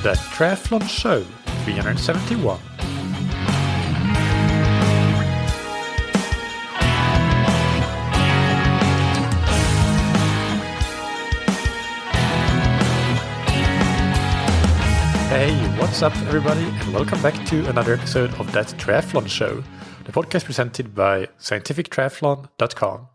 That Triathlon Show 371. Hey, what's up everybody, and welcome back to another episode of That Triathlon Show, the podcast presented by scientifictriathlon.com.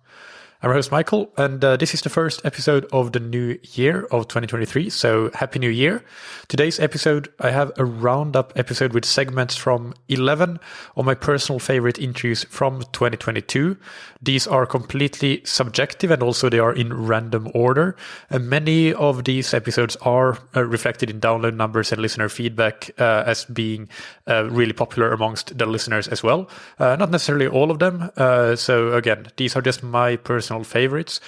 I'm your host Michael, and this is the first episode of the new year of 2023, so Happy New Year. Today's episode, I have a roundup episode with segments from 11 of my personal favorite interviews from 2022. These are completely subjective, and also they are in random order. And many of these episodes are reflected in download numbers and listener feedback as being really popular amongst the listeners as well. Not necessarily all of them. So again, these are just my personal favorites.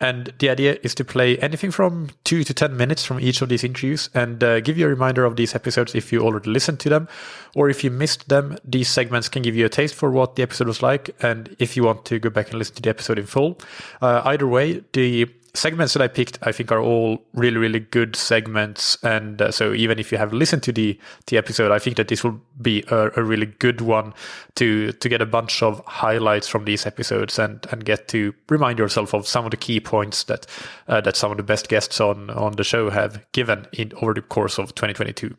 And the idea is to play anything from 2 to 10 minutes from each of these interviews and give you a reminder of these episodes if you already listened to them, or if you missed them. These segments can give you a taste for what the episode was like, and if you want to go back and listen to the episode in full. Either way, the segments that I picked, I think, are all really, really good segments. And so even if you have listened to the episode, I think that this will be a really good one to get a bunch of highlights from these episodes and get to remind yourself of some of the key points that some of the best guests on the show have given over the course of 2022.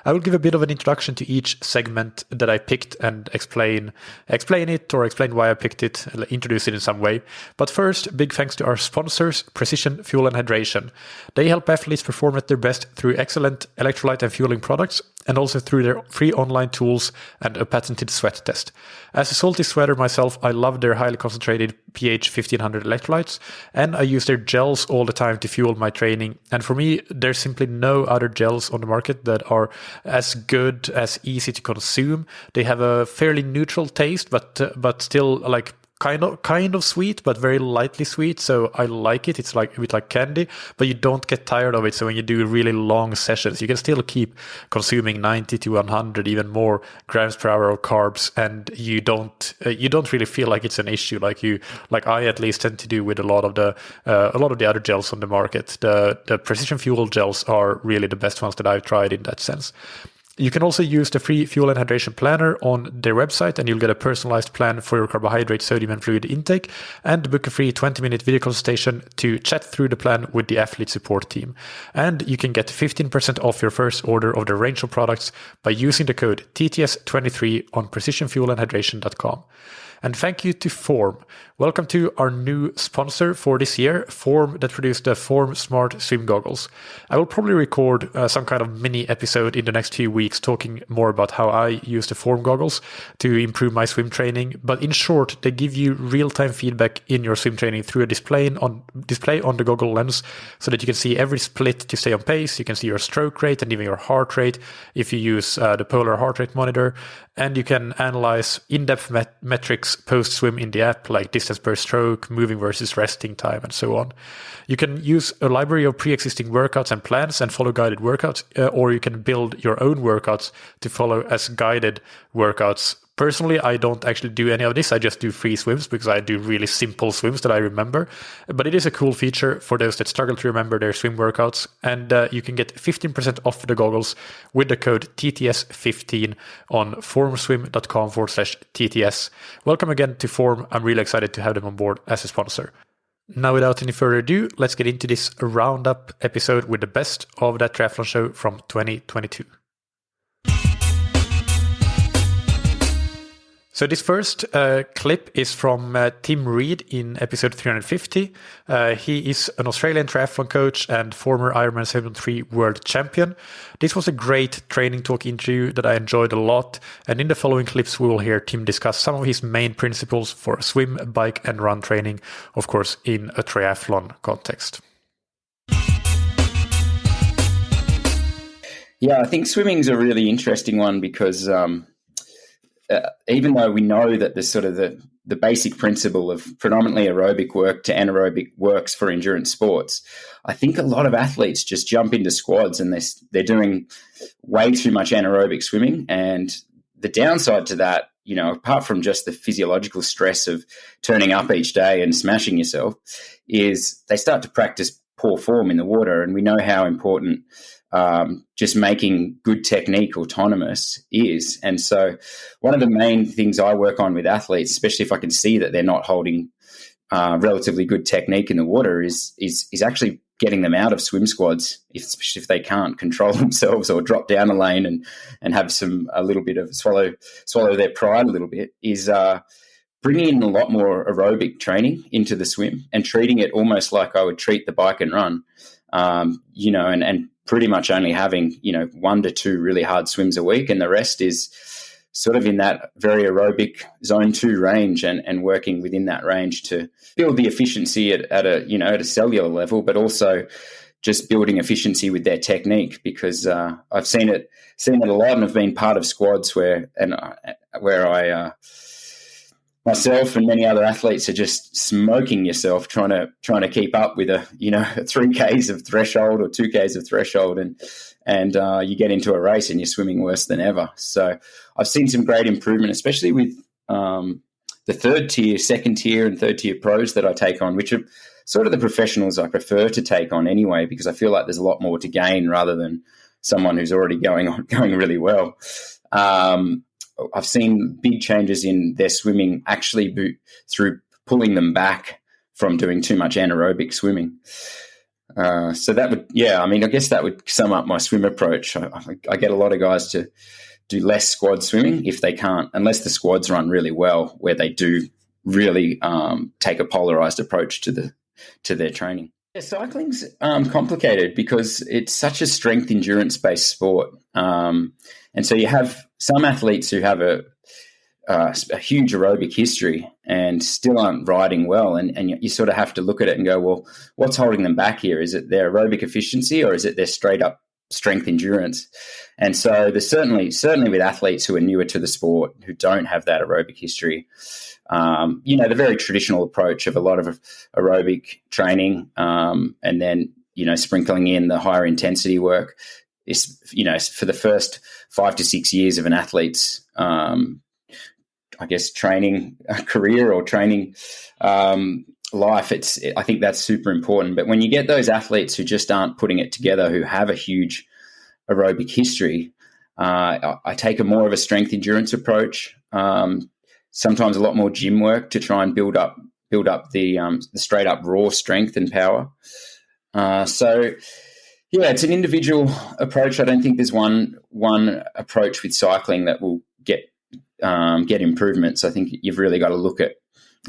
I will give a bit of an introduction to each segment that I picked and explain it, or explain why I picked it, introduce it in some way. But first, big thanks to our sponsors, Precision Fuel and Hydration. They help athletes perform at their best through excellent electrolyte and fueling products, and also through their free online tools and a patented sweat test. As a salty sweater myself, I love their highly concentrated pH 1500 electrolytes, and I use their gels all the time to fuel my training. And for me, there's simply no other gels on the market that are as good, as easy to consume. They have a fairly neutral taste, but still like kind of sweet, but very lightly sweet. So I like it. It's like a bit like candy, but you don't get tired of it. So when you do really long sessions, you can still keep consuming 90 to 100, even more grams per hour of carbs, and you don't really feel like it's an issue, like I at least tend to do with a lot of the other gels on the market. The Precision Fuel gels are really the best ones that I've tried in that sense. You can also use the free fuel and hydration planner on their website, and you'll get a personalized plan for your carbohydrate, sodium, and fluid intake, and book a free 20-minute video consultation to chat through the plan with the athlete support team. And you can get 15% off your first order of the range of products by using the code TTS23 on precisionfuelandhydration.com. And thank you to Form. Welcome to our new sponsor for this year, Form, that produced the Form Smart Swim Goggles. I will probably record some kind of mini episode in the next few weeks talking more about how I use the Form goggles to improve my swim training. But in short, they give you real-time feedback in your swim training through a display on the goggle lens, so that you can see every split to stay on pace. You can see your stroke rate and even your heart rate if you use the Polar Heart Rate Monitor. And you can analyze in-depth metrics post-swim in the app, like distance per stroke, moving versus resting time, and so on. You can use a library of pre-existing workouts and plans and follow guided workouts, or you can build your own workouts to follow as guided workouts. Personally, I don't actually do any of this. I just do free swims because I do really simple swims that I remember. But it is a cool feature for those that struggle to remember their swim workouts. And you can get 15% off the goggles with the code TTS15 on formswim.com/TTS. Welcome again to Form. I'm really excited to have them on board as a sponsor. Now, without any further ado, let's get into this roundup episode with the best of That Triathlon Show from 2022. So this first clip is from Tim Reed in episode 350. He is an Australian triathlon coach and former Ironman 73 world champion. This was a great training talk interview that I enjoyed a lot. And in the following clips, we will hear Tim discuss some of his main principles for swim, bike, and run training, of course, in a triathlon context. Yeah, I think swimming's a really interesting one because even though we know that the sort of the basic principle of predominantly aerobic work to anaerobic works for endurance sports, I think a lot of athletes just jump into squads and they're doing way too much anaerobic swimming. And the downside to that, you know, apart from just the physiological stress of turning up each day and smashing yourself, is they start to practice poor form in the water. And we know how important just making good technique autonomous is. And so one of the main things I work on with athletes, especially if I can see that they're not holding relatively good technique in the water, is actually getting them out of swim squads, especially if they can't control themselves or drop down a lane and have a little bit of swallow their pride a little bit, is bringing in a lot more aerobic training into the swim and treating it almost like I would treat the bike and run, and pretty much only having, 1 to 2 really hard swims a week, and the rest is sort of in that very aerobic zone 2 range and working within that range to build the efficiency at a cellular level, but also just building efficiency with their technique, because I've seen it a lot, and I've been part of squads where I myself and many other athletes are just smoking yourself trying to keep up with a 3Ks of threshold or 2Ks of threshold, and you get into a race and you're swimming worse than ever. So I've seen some great improvement, especially with the third tier, second tier, and third tier pros that I take on, which are sort of the professionals I prefer to take on anyway, because I feel like there's a lot more to gain rather than someone who's already going really well. I've seen big changes in their swimming actually through pulling them back from doing too much anaerobic swimming. So that would, I guess that would sum up my swim approach. I get a lot of guys to do less squad swimming if they can't, unless the squads run really well, where they do really take a polarized approach to their training. Yeah, cycling's complicated because it's such a strength endurance-based sport. And so you have some athletes who have a huge aerobic history and still aren't riding well. And you sort of have to look at it and go, well, what's holding them back here? Is it their aerobic efficiency, or is it their straight up strength endurance? And so there's certainly with athletes who are newer to the sport, who don't have that aerobic history, the very traditional approach of a lot of aerobic training, and then, sprinkling in the higher intensity work is, for the first 5 to 6 years of an athlete's, training career or training life. I think that's super important. But when you get those athletes who just aren't putting it together, who have a huge aerobic history, I take a more of a strength endurance approach. Sometimes a lot more gym work to try and build up the straight up raw strength and power. It's an individual approach. I don't think there's one approach with cycling that will get improvements. I think you've really got to look at,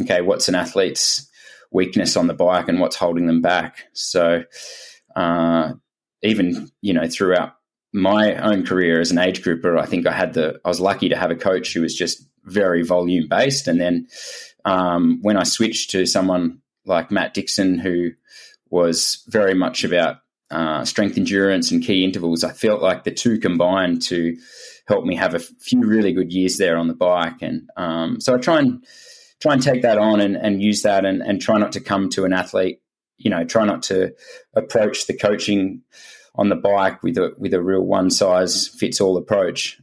okay, what's an athlete's weakness on the bike and what's holding them back. So even throughout my own career as an age grouper, I think I was lucky to have a coach who was just very volume based. And then when I switched to someone like Matt Dixon, who was very much about strength endurance and key intervals, I felt like the two combined to help me have a few really good years there on the bike. And so I try and take that on and use that and try not to come to an athlete, try not to approach the coaching on the bike with a real one-size-fits-all approach.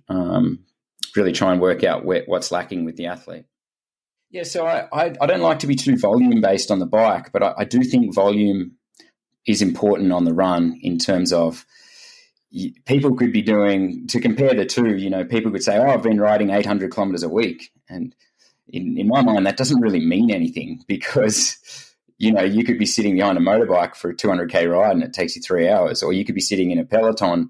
Really try and work out what's lacking with the athlete. Yeah, so I don't like to be too volume-based on the bike, but I do think volume is important on the run in terms of people could be doing, to compare the two, people could say, I've been riding 800 kilometers a week. And in my mind, that doesn't really mean anything because, you could be sitting behind a motorbike for a 200K ride and it takes you 3 hours, or you could be sitting in a peloton,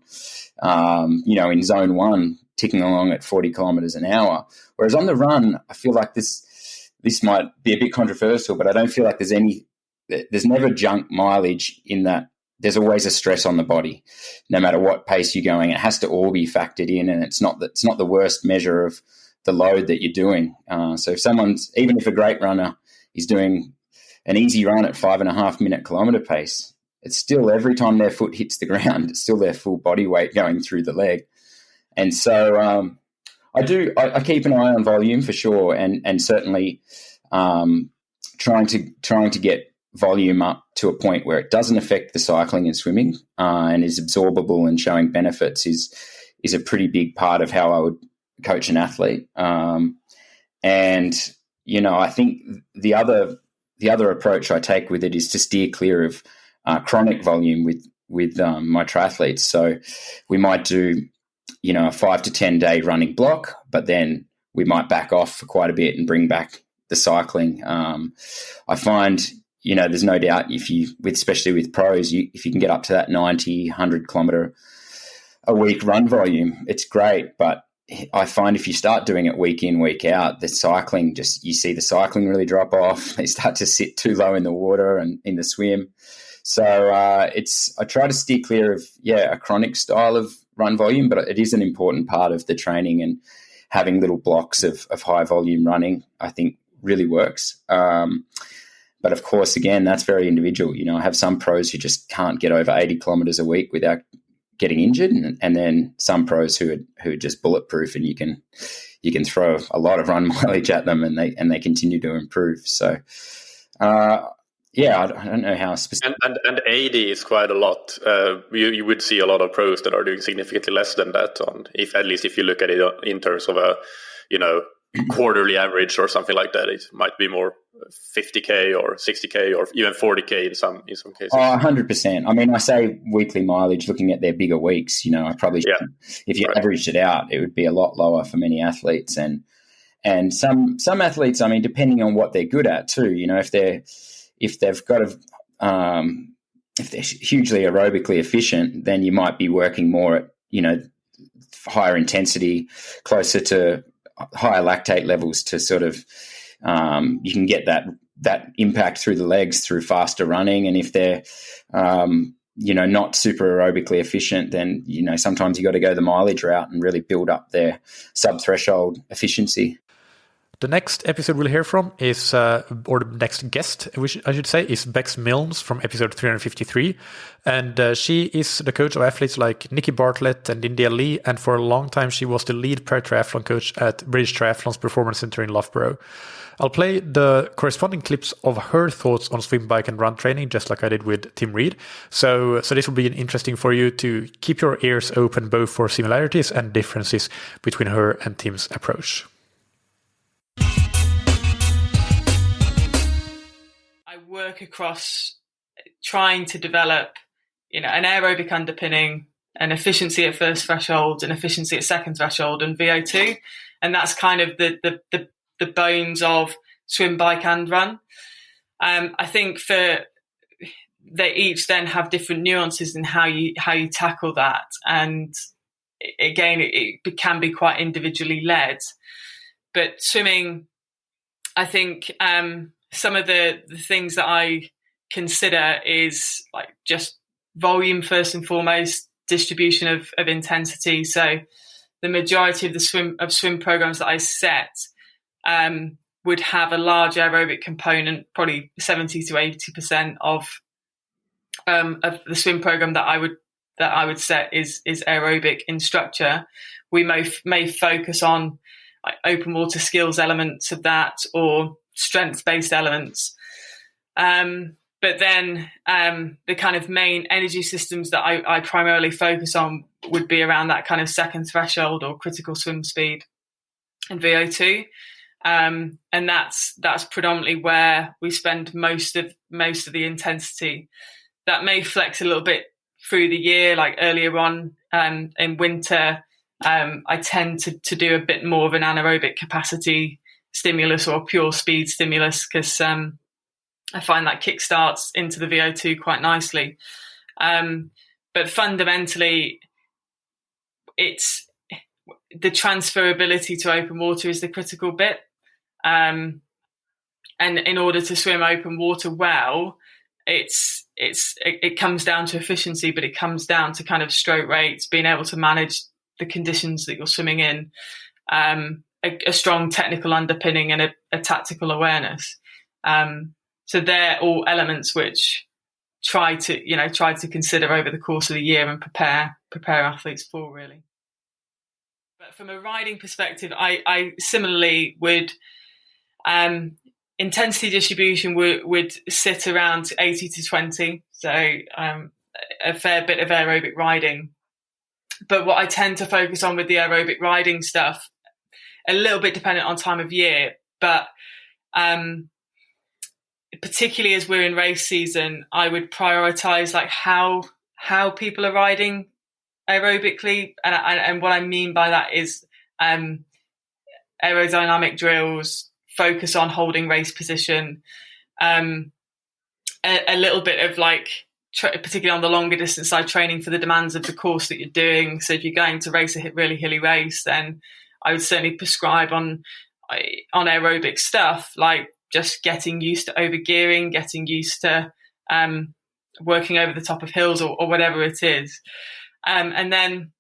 in zone 1, ticking along at 40 kilometers an hour. Whereas on the run, I feel like this might be a bit controversial, but I don't feel like there's never junk mileage in that. There's always a stress on the body, no matter what pace you're going. It has to all be factored in, and it's not the worst measure of the load that you're doing. So even if a great runner is doing an easy run at 5.5 minute kilometer pace, it's still, every time their foot hits the ground, it's still their full body weight going through the leg. And so I keep an eye on volume for sure, and certainly trying to get volume up to a point where it doesn't affect the cycling and swimming, and is absorbable and showing benefits is a pretty big part of how I would coach an athlete. And I think the other approach I take with it is to steer clear of chronic volume with my triathletes. So we might do, a 5 to 10 day running block, but then we might back off for quite a bit and bring back the cycling. I find, there's no doubt especially with pros, if you can get up to that 90, 100 kilometer a week run volume, it's great. But I find if you start doing it week in, week out, you see the cycling really drop off. They start to sit too low in the water and in the swim. So I try to steer clear of, a chronic style of run volume, but it is an important part of the training, and having little blocks of high volume running, I think, really works. But of course, again, that's very individual. I have some pros who just can't get over 80 kilometers a week without getting injured, and then some pros who are just bulletproof, and you can throw a lot of run mileage at them, and they continue to improve. So, I don't know how specific. And 80 is quite a lot. You would see a lot of pros that are doing significantly less than that. At least if you look at it in terms of a quarterly average or something like that, it might be more 50k or 60k or even 40k in some cases. 100%. I mean, I say weekly mileage looking at their bigger weeks. I probably should, if you averaged it out, it would be a lot lower for many athletes, and some athletes. I mean, depending on what they're good at too. If they've got if they're hugely aerobically efficient, then you might be working more at higher intensity, closer to higher lactate levels to sort of you can get that impact through the legs through faster running. And if they're not super aerobically efficient, then sometimes you got to go the mileage route and really build up their sub-threshold efficiency. The next episode we'll hear from is, or the next guest, I should say, is Bex Milnes from episode 353. And she is the coach of athletes like Nikki Bartlett and India Lee. And for a long time, she was the lead triathlon coach at British Triathlon's Performance Center in Loughborough. I'll play the corresponding clips of her thoughts on swim, bike, and run training, just like I did with Tim Reed. So this will be interesting for you to keep your ears open, both for similarities and differences between her and Tim's approach. Work across trying to develop, an aerobic underpinning, an efficiency at first threshold, an efficiency at second threshold, and VO2, and that's kind of the bones of swim, bike, and run. I think they each then have different nuances in how you tackle that, and again, it can be quite individually led. But swimming, I think. Some of the things that I consider is like just volume first and foremost, distribution of intensity. So the majority of the swim programs that I set would have a large aerobic component, probably 70 to 80% of the swim program that I would set is aerobic in structure. We may focus on like open water skills elements of that, or strength-based elements. But then the kind of main energy systems that I primarily focus on would be around that kind of second threshold or critical swim speed and VO2. And that's predominantly where we spend most of the intensity. That may flex a little bit through the year, like earlier on in winter. I tend to do a bit more of an anaerobic capacity stimulus or pure speed stimulus, because I find that kickstarts into the VO2 quite nicely. But fundamentally, it's the transferability to open water is the critical bit. And in order to swim open water well, it comes down to efficiency, but it comes down to kind of stroke rates, being able to manage the conditions that you're swimming in. A strong technical underpinning and a tactical awareness. So they're all elements which try to consider over the course of the year and prepare athletes for, really. But from a riding perspective, I similarly would intensity distribution would sit around 80 to 20, so a fair bit of aerobic riding. But what I tend to focus on with the aerobic riding stuff, a little bit dependent on time of year, but particularly as we're in race season, I would prioritize like how people are riding aerobically, and what I mean by that is aerodynamic drills, focus on holding race position, a little bit of like particularly on the longer distance side, training for the demands of the course that you're doing. So if you're going to race a really hilly race, then I would certainly prescribe on aerobic stuff, like just getting used to overgearing, getting used to working over the top of hills or whatever it is. And then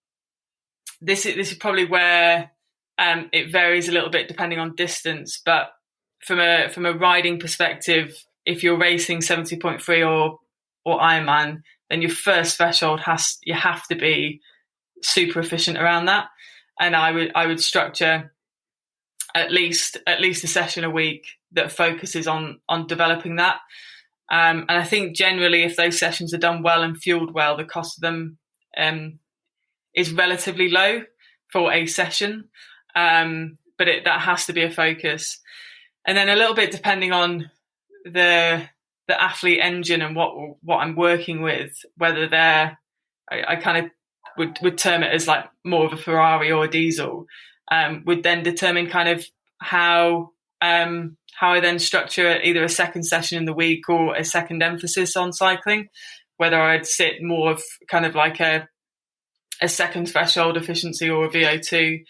this is probably where it varies a little bit depending on distance. But from a riding perspective, if you're racing 70.3 or Ironman, then your first threshold you have to be super efficient around that. And I would structure at least a session a week that focuses on developing that. And I think generally, if those sessions are done well and fueled well, the cost of them is relatively low for a session. But that has to be a focus. And then a little bit depending on the athlete engine and what I'm working with, whether I kind of would term it as like more of a Ferrari or a diesel, would then determine kind of how I then structure either a second session in the week or a second emphasis on cycling, whether I'd sit more of kind of like a second threshold efficiency or a VO2.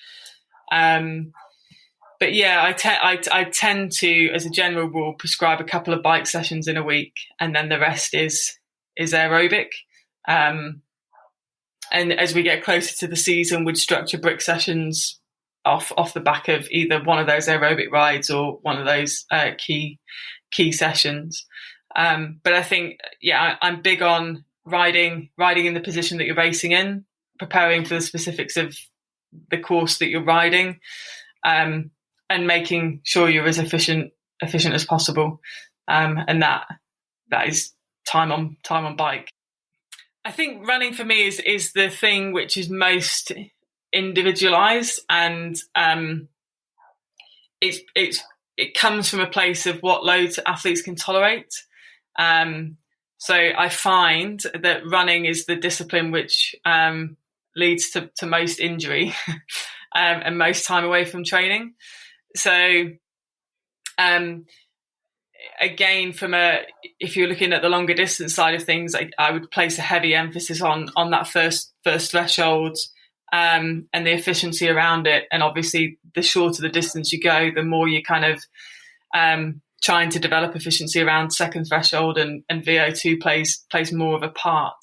But yeah, I tend to, as a general rule, prescribe a couple of bike sessions in a week, and then the rest is aerobic. And as we get closer to the season, we'd structure brick sessions off the back of either one of those aerobic rides or one of those key sessions. But I think, yeah, I'm big on riding in the position that you're racing in, preparing for the specifics of the course that you're riding, and making sure you're as efficient as possible. And that is time on bike. I think running for me is the thing which is most individualized, and it comes from a place of what loads athletes can tolerate. So I find that running is the discipline which leads to most injury and most time away from training. So again, if you're looking at the longer distance side of things, I would place a heavy emphasis on that first threshold and the efficiency around it. And obviously, the shorter the distance you go, the more you kind of trying to develop efficiency around second threshold, and VO2 plays more of a part.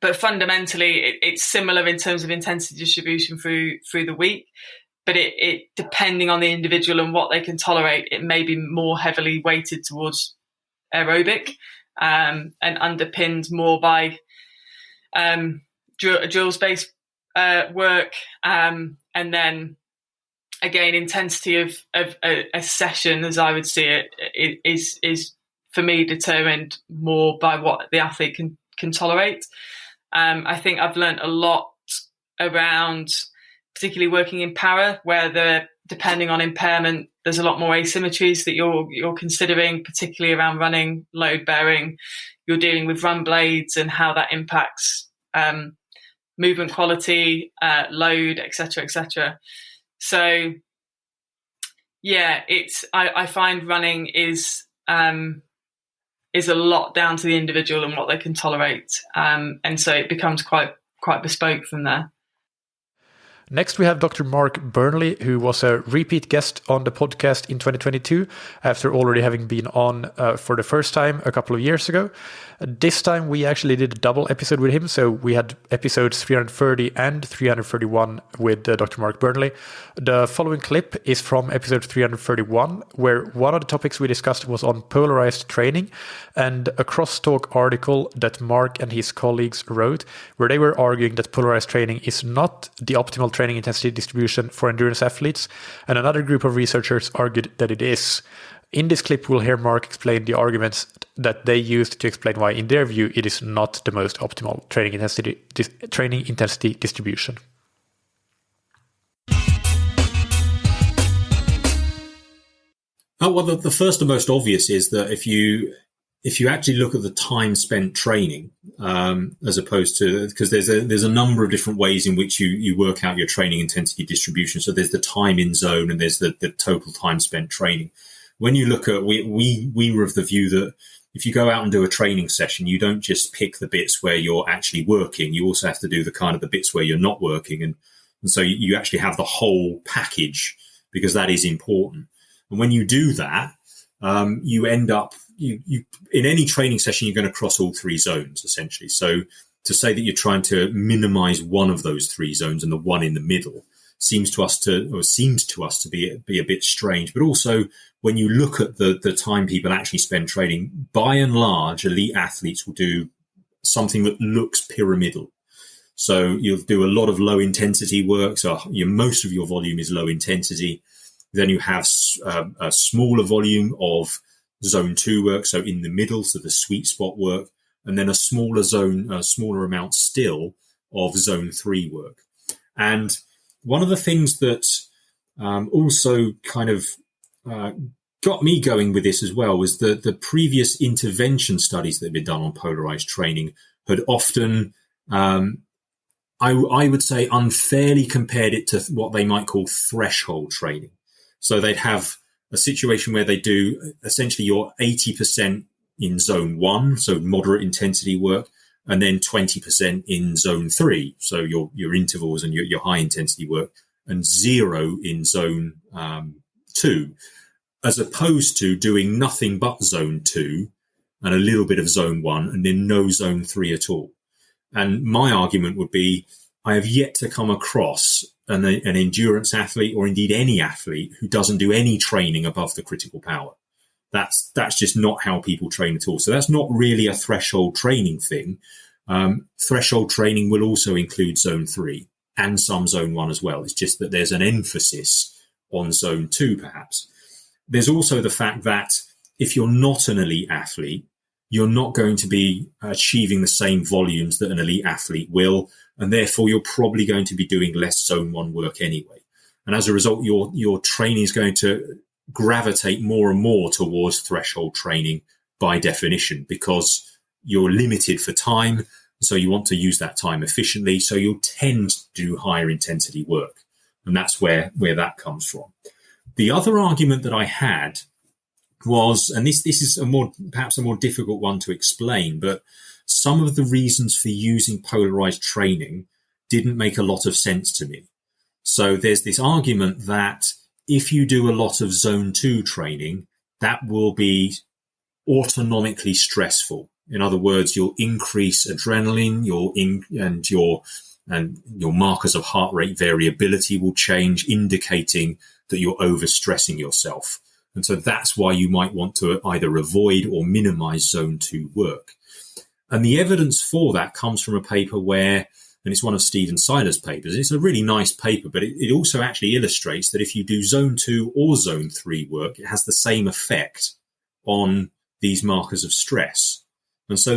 But fundamentally, it's similar in terms of intensity distribution through the week. But it depending on the individual and what they can tolerate, it may be more heavily weighted towards aerobic and underpinned more by drills-based work. And then, again, intensity of a session, as I would see it, is for me determined more by what the athlete can tolerate. I think I've learned a lot around, particularly working in para, where depending on impairment, there's a lot more asymmetries that you're considering, particularly around running, load bearing. You're dealing with run blades and how that impacts movement quality, load, etc., etc. So, yeah, I find running is a lot down to the individual and what they can tolerate, and so it becomes quite bespoke from there. Next, we have Dr. Mark Burnley, who was a repeat guest on the podcast in 2022, after already having been on for the first time a couple of years ago. This time, we actually did a double episode with him, so we had episodes 330 and 331 with Dr. Mark Burnley. The following clip is from episode 331, where one of the topics we discussed was on polarized training, and a crosstalk article that Mark and his colleagues wrote, where they were arguing that polarized training is not the optimal training intensity distribution for endurance athletes, and another group of researchers argued that it is. In this clip, we'll hear Mark explain the arguments that they used to explain why, in their view, it is not the most optimal training intensity distribution. Well, the first and most obvious is that if you actually look at the time spent training, as opposed to, because there's a number of different ways in which you work out your training intensity distribution. So there's the time in zone and there's the total time spent training. When you look at, we were of the view that if you go out and do a training session, you don't just pick the bits where you're actually working. You also have to do the bits where you're not working. And so you actually have the whole package, because that is important. And when you do that, you end up, you in any training session, you're going to cross all three zones, essentially. So to say that you're trying to minimize one of those three zones and the one in the middle seems to us to be a bit strange. But also, when you look at the time people actually spend training, by and large, elite athletes will do something that looks pyramidal. So you'll do a lot of low intensity work. So most of your volume is low intensity. Then you have a smaller volume of zone 2 work, so in the middle, so the sweet spot work, and then a smaller amount still of zone 3 work. And one of the things that also kind of got me going with this as well was the previous intervention studies that have been done on polarized training had often, I would say, unfairly compared it to what they might call threshold training. So they'd have a situation where they do essentially your 80% in zone 1, so moderate intensity work, and then 20% in zone 3, so your intervals and your high intensity work, and 0 in zone 2, as opposed to doing nothing but zone 2 and a little bit of zone 1 and then no zone 3 at all. And my argument would be, I have yet to come across an endurance athlete, or indeed any athlete, who doesn't do any training above the critical power. That's just not how people train at all. So that's not really a threshold training thing. Threshold training will also include zone 3 and some zone 1 as well. It's just that there's an emphasis on zone 2, perhaps. There's also the fact that if you're not an elite athlete, you're not going to be achieving the same volumes that an elite athlete will, and therefore you're probably going to be doing less zone 1 work anyway. And as a result, your training is going to gravitate more and more towards threshold training by definition, because you're limited for time, so you want to use that time efficiently, so you'll tend to do higher intensity work. And that's where that comes from. The other argument that I had was, and this is perhaps a more difficult one to explain, but some of the reasons for using polarized training didn't make a lot of sense to me. So there's this argument that if you do a lot of zone 2 training, that will be autonomically stressful. In other words, you'll increase adrenaline, and your markers of heart rate variability will change, indicating that you're overstressing yourself. And so that's why you might want to either avoid or minimize zone 2 work. And the evidence for that comes from a paper where, and it's one of Stephen Seiler's papers, and it's a really nice paper, but it also actually illustrates that if you do zone 2 or zone 3 work, it has the same effect on these markers of stress. And so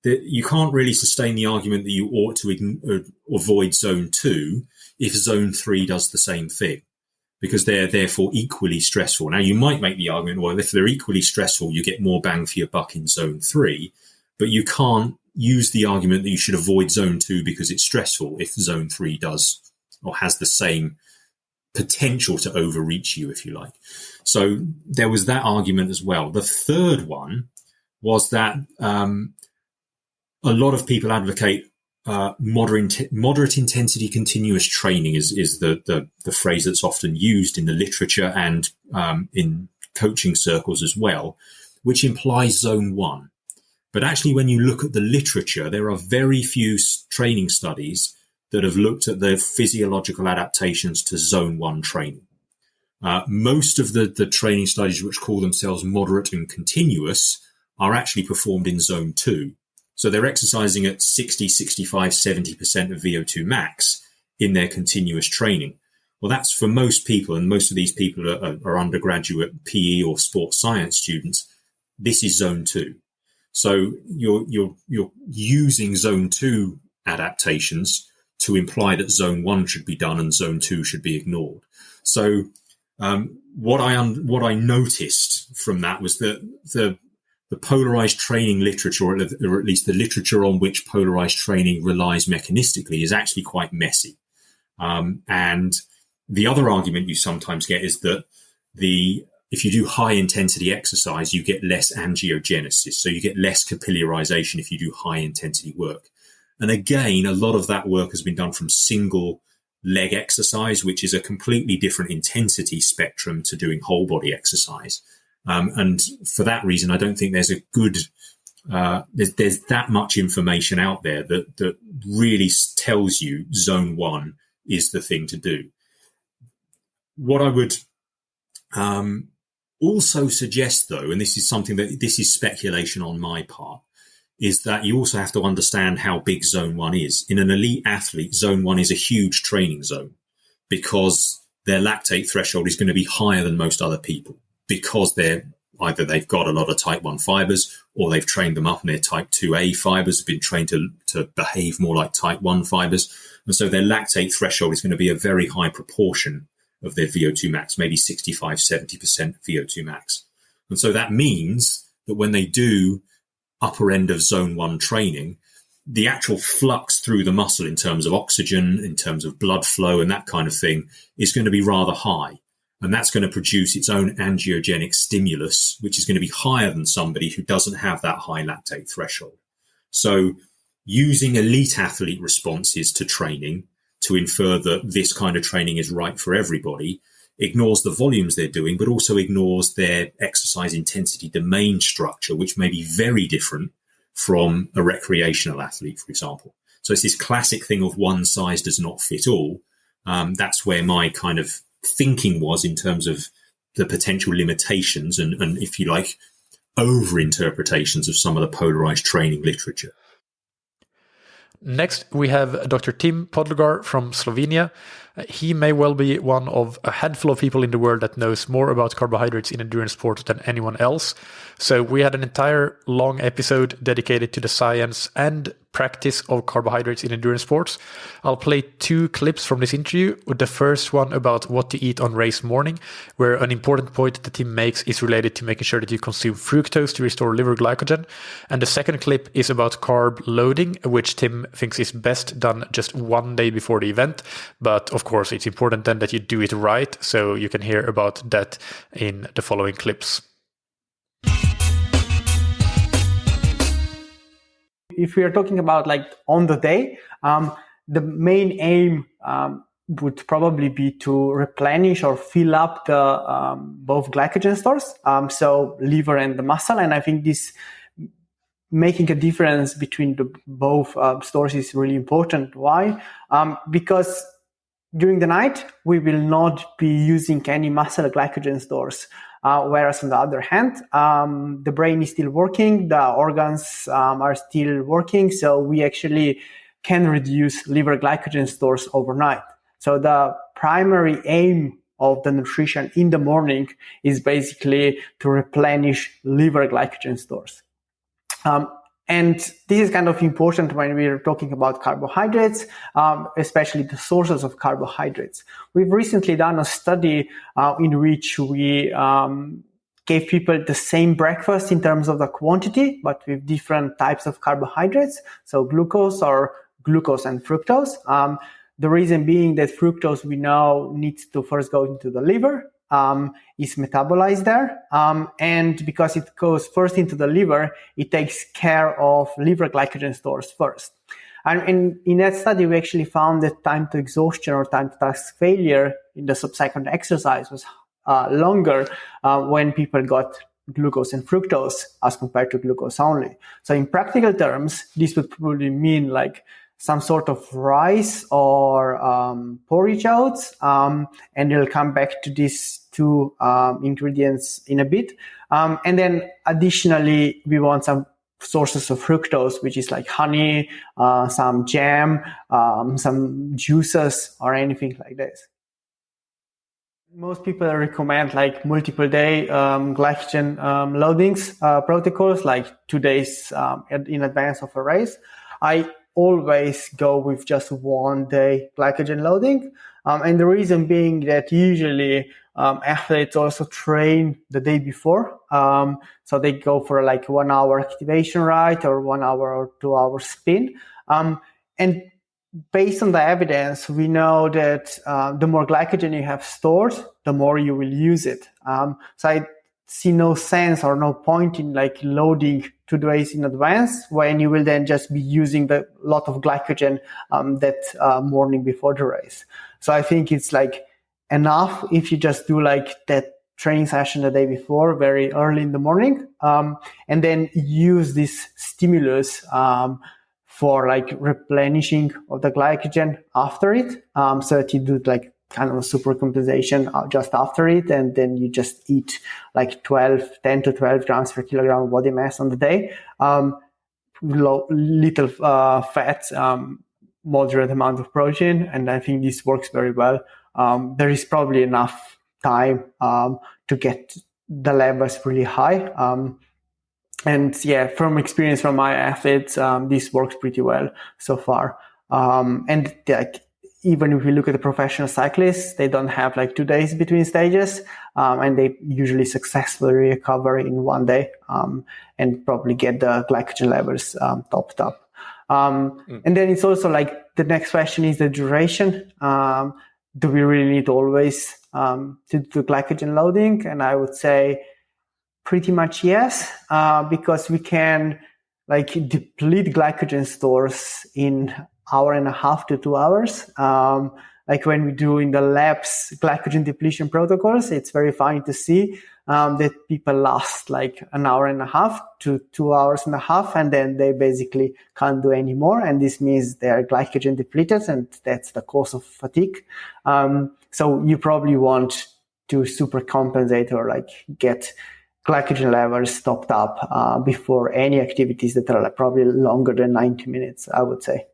you can't really sustain the argument that you ought to avoid zone 2 if zone 3 does the same thing, because they're therefore equally stressful. Now, you might make the argument, well, if they're equally stressful, you get more bang for your buck in zone 3, but you can't use the argument that you should avoid zone 2 because it's stressful if zone 3 does or has the same potential to overreach you, if you like. So there was that argument as well. The third one was that a lot of people advocate moderate intensity continuous training is the phrase that's often used in the literature and in coaching circles as well, which implies zone 1. But actually, when you look at the literature, there are very few training studies that have looked at the physiological adaptations to zone 1 training. Most of the training studies which call themselves moderate and continuous are actually performed in zone 2. So they're exercising at 60, 65, 70% of VO2 max in their continuous training. Well, that's for most people, and most of these people are undergraduate PE or sports science students. This is zone 2. So you're using zone 2 adaptations to imply that zone 1 should be done and zone 2 should be ignored. So What I noticed from that was that the polarized training literature, or at least the literature on which polarized training relies mechanistically, is actually quite messy. And the other argument you sometimes get is that if you do high intensity exercise, you get less angiogenesis. So you get less capillarization if you do high intensity work. And again, a lot of that work has been done from single leg exercise, which is a completely different intensity spectrum to doing whole body exercise. And for that reason, I don't think there's a good, there's that much information out there that really tells you zone 1 is the thing to do. What I would also suggest, though, and this is speculation on my part, is that you also have to understand how big zone 1 is. In an elite athlete, zone 1 is a huge training zone because their lactate threshold is going to be higher than most other people, because they've got a lot of type 1 fibers, or they've trained them up and their type 2A fibers have been trained to behave more like type 1 fibers. And so their lactate threshold is going to be a very high proportion of their VO2 max, maybe 65, 70% VO2 max. And so that means that when they do upper end of zone 1 training, the actual flux through the muscle in terms of oxygen, in terms of blood flow and that kind of thing is going to be rather high. And that's going to produce its own angiogenic stimulus, which is going to be higher than somebody who doesn't have that high lactate threshold. So using elite athlete responses to training to infer that this kind of training is right for everybody ignores the volumes they're doing, but also ignores their exercise intensity domain structure, which may be very different from a recreational athlete, for example. So it's this classic thing of one size does not fit all. That's where my kind of thinking was in terms of the potential limitations and if you like, over-interpretations of some of the polarized training literature. Next, we have Dr. Tim Podlogar from Slovenia. He may well be one of a handful of people in the world that knows more about carbohydrates in endurance sport than anyone else. So we had an entire long episode dedicated to the science and practice of carbohydrates in endurance sports. I'll play 2 clips from this interview, with the first one about what to eat on race morning, where an important point that Tim makes is related to making sure that you consume fructose to restore liver glycogen. And the second clip is about carb loading, which Tim thinks is best done just 1 day before the event. But of course, it's important then that you do it right. So you can hear about that in the following clips. If we are talking about like on the day, the main aim would probably be to replenish or fill up the both glycogen stores, so liver and the muscle. And I think this making a difference between the both stores is really important. Why? Because during the night, we will not be using any muscle glycogen stores. Whereas on the other hand, the brain is still working, the organs are still working, so we actually can reduce liver glycogen stores overnight. So the primary aim of the nutrition in the morning is basically to replenish liver glycogen stores. And this is kind of important when we're talking about carbohydrates, especially the sources of carbohydrates. We've recently done a study in which we gave people the same breakfast in terms of the quantity, but with different types of carbohydrates, so glucose and fructose. The reason being that fructose we know needs to first go into the liver, is metabolized there. And because it goes first into the liver, it takes care of liver glycogen stores first. And in that study, we actually found that time to exhaustion or time to task failure in the subsequent exercise was longer when people got glucose and fructose as compared to glucose only. So in practical terms, this would probably mean like some sort of rice or porridge oats, and we'll come back to these 2 ingredients in a bit. And then additionally, we want some sources of fructose, which is like honey, some jam, some juices or anything like this. Most people recommend like multiple day glycogen loadings protocols, like 2 days in advance of a race. I always go with just 1 day glycogen loading. And the reason being that usually athletes also train the day before. So they go for like 1 hour activation, right? Or 1 hour or 2 hour spin. And based on the evidence, we know that the more glycogen you have stored, the more you will use it. So I see no sense or no point in like loading 2 days in advance when you will then just be using the lot of glycogen that morning before the race. So I think it's like enough if you just do like that training session the day before, very early in the morning, and then use this stimulus for like replenishing of the glycogen after it. So that you do like kind of a super compensation just after it. And then you just eat like 10 to 12 grams per kilogram of body mass on the day. Little fats, moderate amount of protein. And I think this works very well. There is probably enough time to get the levels really high. And yeah, from experience from my athletes, this works pretty well so far. And like, even if we look at the professional cyclists, they don't have like 2 days between stages, and they usually successfully recover in 1 day, and probably get the glycogen levels topped up. And then it's also like the next question is the duration. Do we really need always to do glycogen loading? And I would say pretty much yes, because we can like deplete glycogen stores in 1.5 to 2 hours. Like when we do in the labs glycogen depletion protocols, it's very fine to see that people last like 1.5 to 2.5 hours, and then they basically can't do any more. And this means they are glycogen depleted, and that's the cause of fatigue. So you probably want to super compensate or like get glycogen levels topped up before any activities that are like probably longer than 90 minutes, I would say.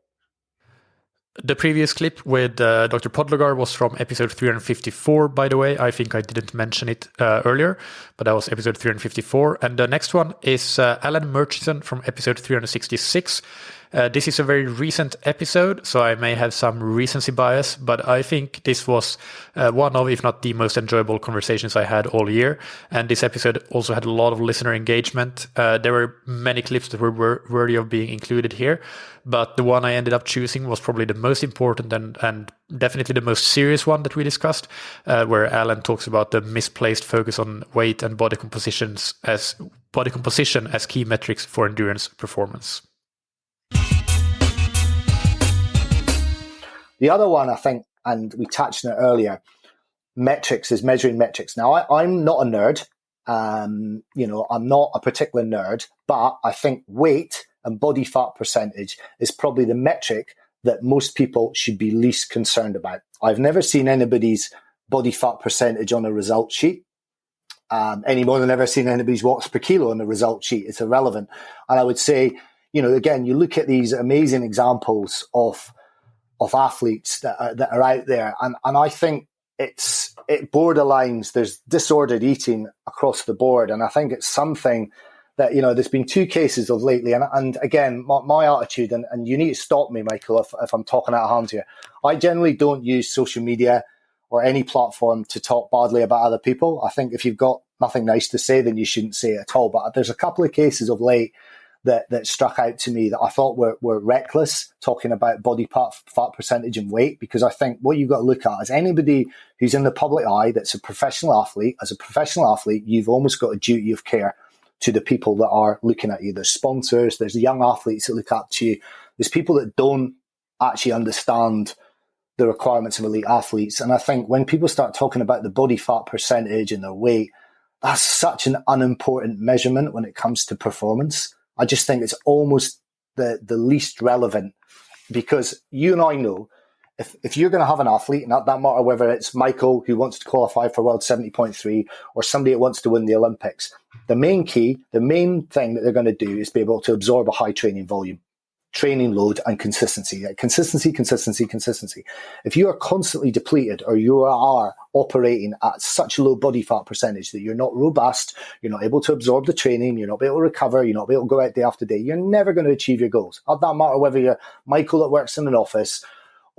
The previous clip with Dr. Podlogar was from episode 354, by the way. I think I didn't mention it earlier, but that was episode 354. And the next one is Alan Murchison from episode 366. This is a very recent episode, so I may have some recency bias, but I think this was one of, if not the most enjoyable conversations I had all year. And this episode also had a lot of listener engagement. There were many clips that were worthy of being included here, but the one I ended up choosing was probably the most important and definitely the most serious one that we discussed, where Alan talks about the misplaced focus on weight and body composition as key metrics for endurance performance. The other one, I think, and we touched on it earlier, metrics is measuring metrics. Now, I'm not a nerd. I'm not a particular nerd, but I think weight and body fat percentage is probably the metric that most people should be least concerned about. I've never seen anybody's body fat percentage on a result sheet, any more than I've ever seen anybody's watts per kilo on a result sheet. It's irrelevant. And I would say, again, you look at these amazing examples of athletes that are out there. And I think it borderlines, there's disordered eating across the board. And I think it's something that, there's been 2 cases of lately. And again, my attitude, and you need to stop me, Michael, if I'm talking out of hand here. I generally don't use social media or any platform to talk badly about other people. I think if you've got nothing nice to say, then you shouldn't say it at all. But there's a couple of cases of late that struck out to me that I thought were reckless, talking about body fat percentage and weight, because I think what you've got to look at is anybody who's in the public eye that's a professional athlete. As a professional athlete, you've almost got a duty of care to the people that are looking at you. There's sponsors, there's young athletes that look up to you. There's people that don't actually understand the requirements of elite athletes. And I think when people start talking about the body fat percentage and their weight, that's such an unimportant measurement when it comes to performance. I just think it's almost the least relevant, because you and I know if you're going to have an athlete, and that matter whether it's Michael who wants to qualify for World 70.3 or somebody that wants to win the Olympics, the main thing that they're going to do is be able to absorb a high training volume, training load, and consistency. Consistency. If you are constantly depleted, or you are operating at such a low body fat percentage that you're not robust, you're not able to absorb the training, you're not able to recover, you're not able to go out day after day, you're never going to achieve your goals. It doesn't matter whether you're Michael that works in an office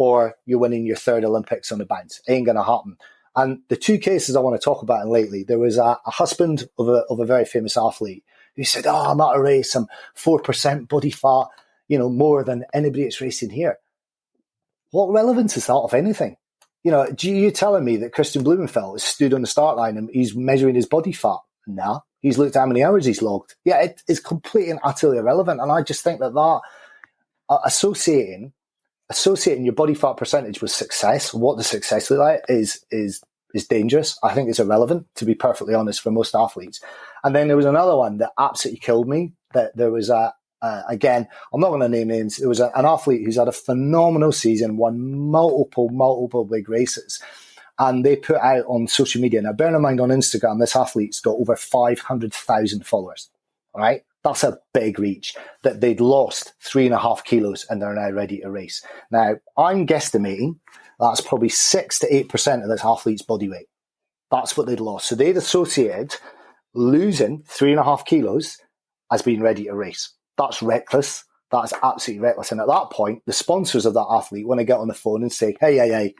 or you're winning your third Olympics on the bounce. Ain't going to happen. And the two cases I want to talk about lately, there was a husband of a very famous athlete who said, I'm at a race, I'm 4% body fat, more than anybody that's racing here. What relevance is that of anything? You telling me that Christian Blumenfeld has stood on the start line and he's measuring his body fat? Nah, he's looked at how many hours he's logged. Yeah, it is completely and utterly irrelevant. And I just think that associating your body fat percentage with success, what the success look like, is dangerous. I think it's irrelevant, to be perfectly honest, for most athletes. And then there was another one that absolutely killed me. That there was again, I'm not going to name names. There was an athlete who's had a phenomenal season, won multiple big races. And they put out on social media. Now, bear in mind, on Instagram, this athlete's got over 500,000 followers. All right? That's a big reach. That they'd lost 3.5 kilos and they're now ready to race. Now, I'm guesstimating that's probably 6 to 8% of this athlete's body weight. That's what they'd lost. So they'd associated losing 3.5 kilos as being ready to race. That's reckless. That's absolutely reckless. And at that point, the sponsors of that athlete want to get on the phone and say, hey,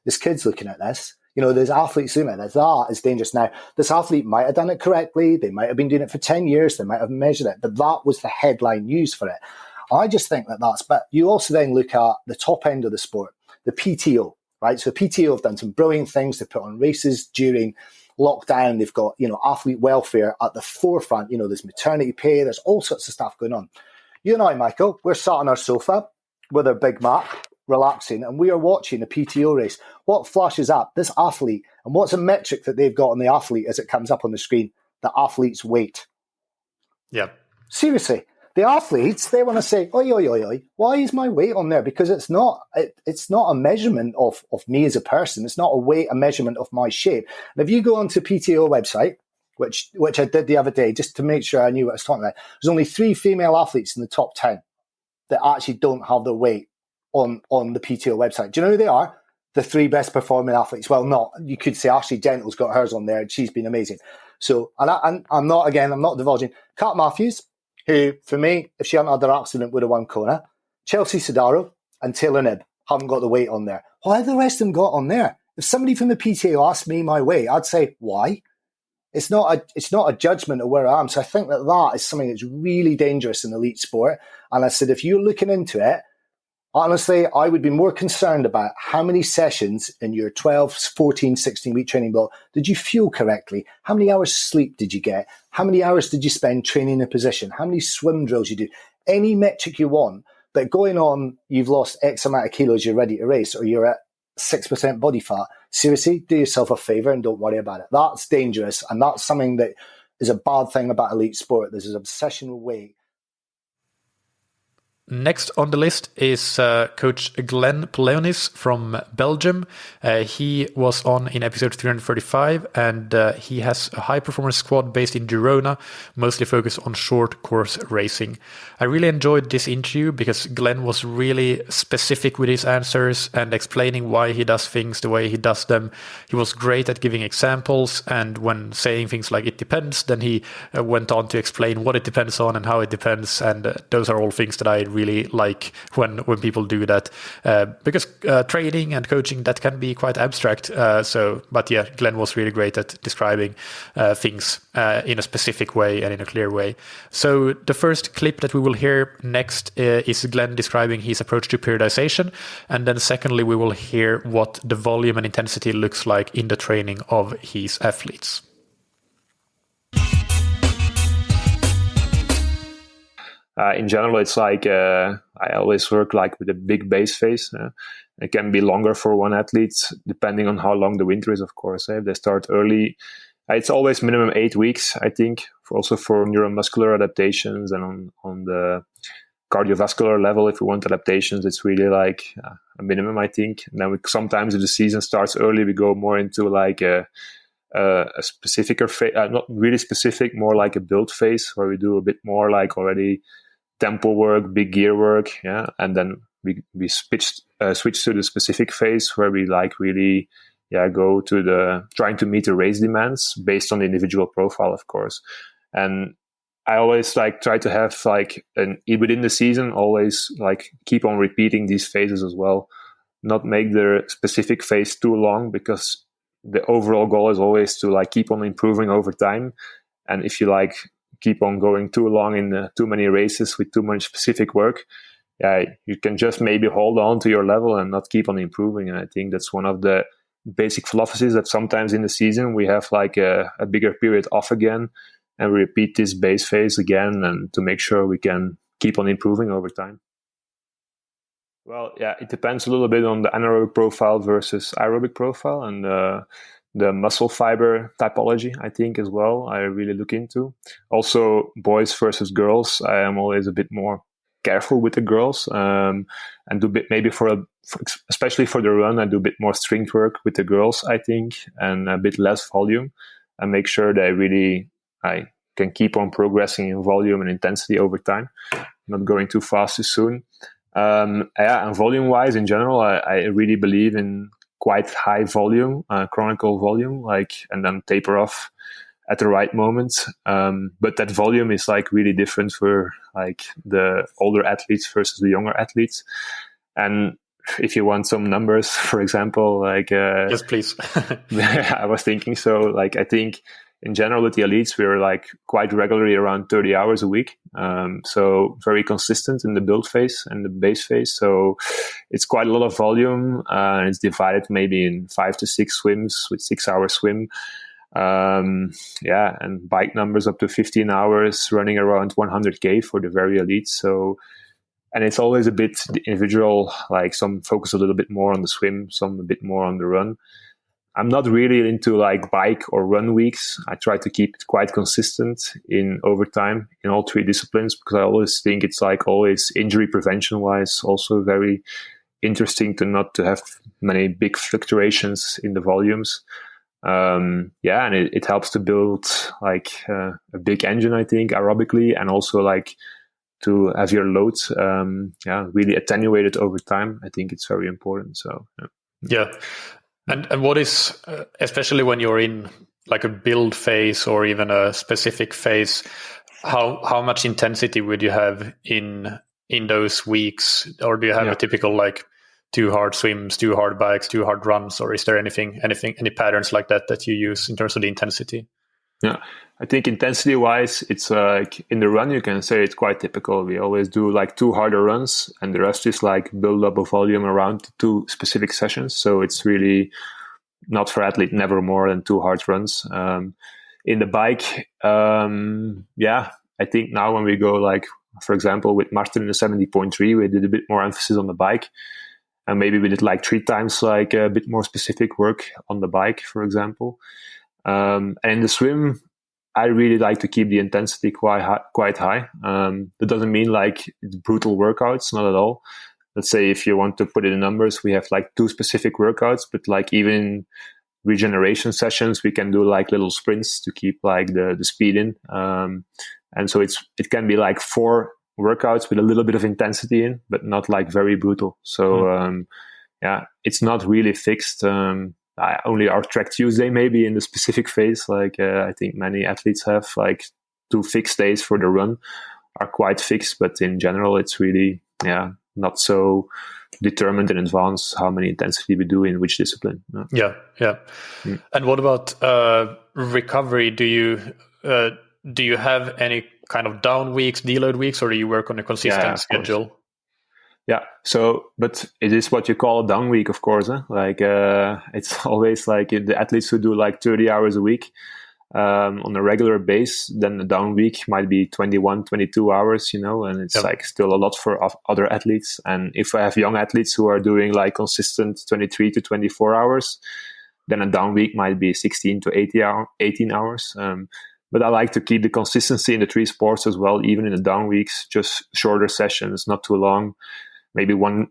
this kid's looking at this. There's athletes doing it. That is dangerous. Now, this athlete might have done it correctly. They might have been doing it for 10 years. They might have measured it. But that was the headline news for it. I just think but you also then look at the top end of the sport, the PTO, right? So PTO have done some brilliant things. They put on races during lockdown. They've got, athlete welfare at the forefront. There's maternity pay. There's all sorts of stuff going on. You and I, Michael, we're sat on our sofa with our Big Mac, relaxing, and we are watching a PTO race. What flashes up? This athlete, and what's a metric that they've got on the athlete as it comes up on the screen? The athlete's weight. Yeah. Seriously. The athletes, they want to say, oi, why is my weight on there? Because it's not a measurement of me as a person. It's not a measurement of my shape. And if you go onto PTO website, which I did the other day, just to make sure I knew what I was talking about, there's only 3 female athletes in the top 10 that actually don't have their weight on the PTO website. Do you know who they are? The 3 best performing athletes. Well, not. You could say Ashley Gentle's got hers on there, and she's been amazing. So, and I'm not divulging. Kat Matthews, who, for me, if she hadn't had her accident, would have won Kona. Chelsea Sodaro and Taylor Knibb haven't got the weight on there. Why have the rest of them got on there? If somebody from the PTO asked me my weight, I'd say, why? It's not a judgment of where I am. So I think that is something that's really dangerous in elite sport. And I said, if you're looking into it, honestly, I would be more concerned about how many sessions in your 12, 14, 16-week training block did you fuel correctly? How many hours sleep did you get? How many hours did you spend training in position? How many swim drills you do? Any metric you want, but going on, you've lost X amount of kilos, you're ready to race, or you're at 6% body fat. Seriously, do yourself a favor and don't worry about it. That's dangerous, and that's something that is a bad thing about elite sport. There's an obsession with weight. Next on the list is Coach Glenn Poleunis from Belgium. He was on in episode 335, and he has a high-performance squad based in Girona, mostly focused on short course racing. I really enjoyed this interview because Glenn was really specific with his answers and explaining why he does things the way he does them. He was great at giving examples, and when saying things like it depends, then he went on to explain what it depends on and how it depends, and those are all things that I really like when people do that, because training and coaching, that can be quite abstract. But yeah, Glenn was really great at describing things in a specific way and in a clear way. So the first clip that we will hear next is Glenn describing his approach to periodization, and then secondly we will hear what the volume and intensity looks like in the training of his athletes. In general, it's like I always work like with a big base phase. It can be longer for one athlete, depending on how long the winter is, of course. If they start early, it's always minimum 8 weeks, I think, also for neuromuscular adaptations, and on the cardiovascular level, if we want adaptations, it's really like a minimum, I think. And then sometimes if the season starts early, we go more into like a specificer phase, not really specific, more like a build phase, where we do a bit more like already tempo work, big gear work, yeah, and then we switch to the specific phase where we like really go to the trying to meet the race demands based on the individual profile, of course. And I always like try to have like within the season always like keep on repeating these phases as well. not make their specific phase too long, because the overall goal is always to like keep on improving over time. And if you like keep on going too long in too many races with too much specific work, you can just maybe hold on to your level and not keep on improving. And I think that's one of the basic philosophies, that sometimes in the season we have like a bigger period off again, and we repeat this base phase again, and to make sure we can keep on improving over time. Well, yeah, it depends a little bit on the anaerobic profile versus aerobic profile, and the muscle fiber typology, I think, as well, I really look into. Also, boys versus girls, I am always a bit more careful with the girls, and do bit maybe especially for the run, I do a bit more strength work with the girls, I think, and a bit less volume, and make sure that I can keep on progressing in volume and intensity over time, not going too fast too soon. And volume wise in general, I really believe in quite high volume, chronicle volume, and then taper off at the right moment. But that volume is like really different for like the older athletes versus the younger athletes. And if you want some numbers, for example, yes, please. I was thinking, so like, I think in general with the elites, we're like quite regularly around 30 hours a week. So very consistent in the build phase and the base phase. So it's quite a lot of volume, and it's divided maybe in 5 to 6 swims with 6-hour swim. And bike numbers up to 15 hours, running around 100K for the very elite. So, and it's always a bit individual, like some focus a little bit more on the swim, some a bit more on the run. I'm not really into like bike or run weeks. I try to keep it quite consistent in overtime in all 3 disciplines, because I always think it's like always injury prevention wise also very interesting to not to have many big fluctuations in the volumes. And it helps to build like a big engine, I think, aerobically, and also like to have your loads really attenuated over time. I think it's very important. So yeah. And what is, especially when you're in like a build phase or even a specific phase, how much intensity would you have in those weeks? Or do you have a typical like 2 hard swims, 2 hard bikes, 2 hard runs, or is there any patterns like that you use in terms of the intensity? Yeah, I think intensity wise, it's like in the run, you can say it's quite typical. We always do like 2 harder runs, and the rest is like build up a volume around 2 specific sessions. So it's really not for athlete, never more than 2 hard runs. In the bike, I think now when we go like, for example, with Martin in the 70.3, we did a bit more emphasis on the bike. And maybe we did like 3 times like a bit more specific work on the bike, for example. And in the swim, I really like to keep the intensity quite high. That doesn't mean like it's brutal workouts, not at all. Let's say if you want to put it in numbers, we have like 2 specific workouts, but like even regeneration sessions, we can do like little sprints to keep like the speed in. And so it can be like 4 workouts with a little bit of intensity in, but not like very brutal. So it's not really fixed. Only our track Tuesday maybe in the specific phase. Like I think many athletes have like 2 fixed days for the run are quite fixed, but in general it's really not so determined in advance how many intensity we do in which discipline. Yeah. And what about recovery? Do you have any kind of down weeks, deload weeks, or do you work on a consistent schedule? Yeah. So, but it is what you call a down week, of course. Like it's always like the athletes who do like 30 hours a week on a regular base, then the down week might be 21, 22 hours, and it's like still a lot for other athletes. And if I have young athletes who are doing like consistent 23 to 24 hours, then a down week might be 16 to 18 hours. But I like to keep the consistency in the 3 sports as well, even in the down weeks, just shorter sessions, not too long. Maybe 1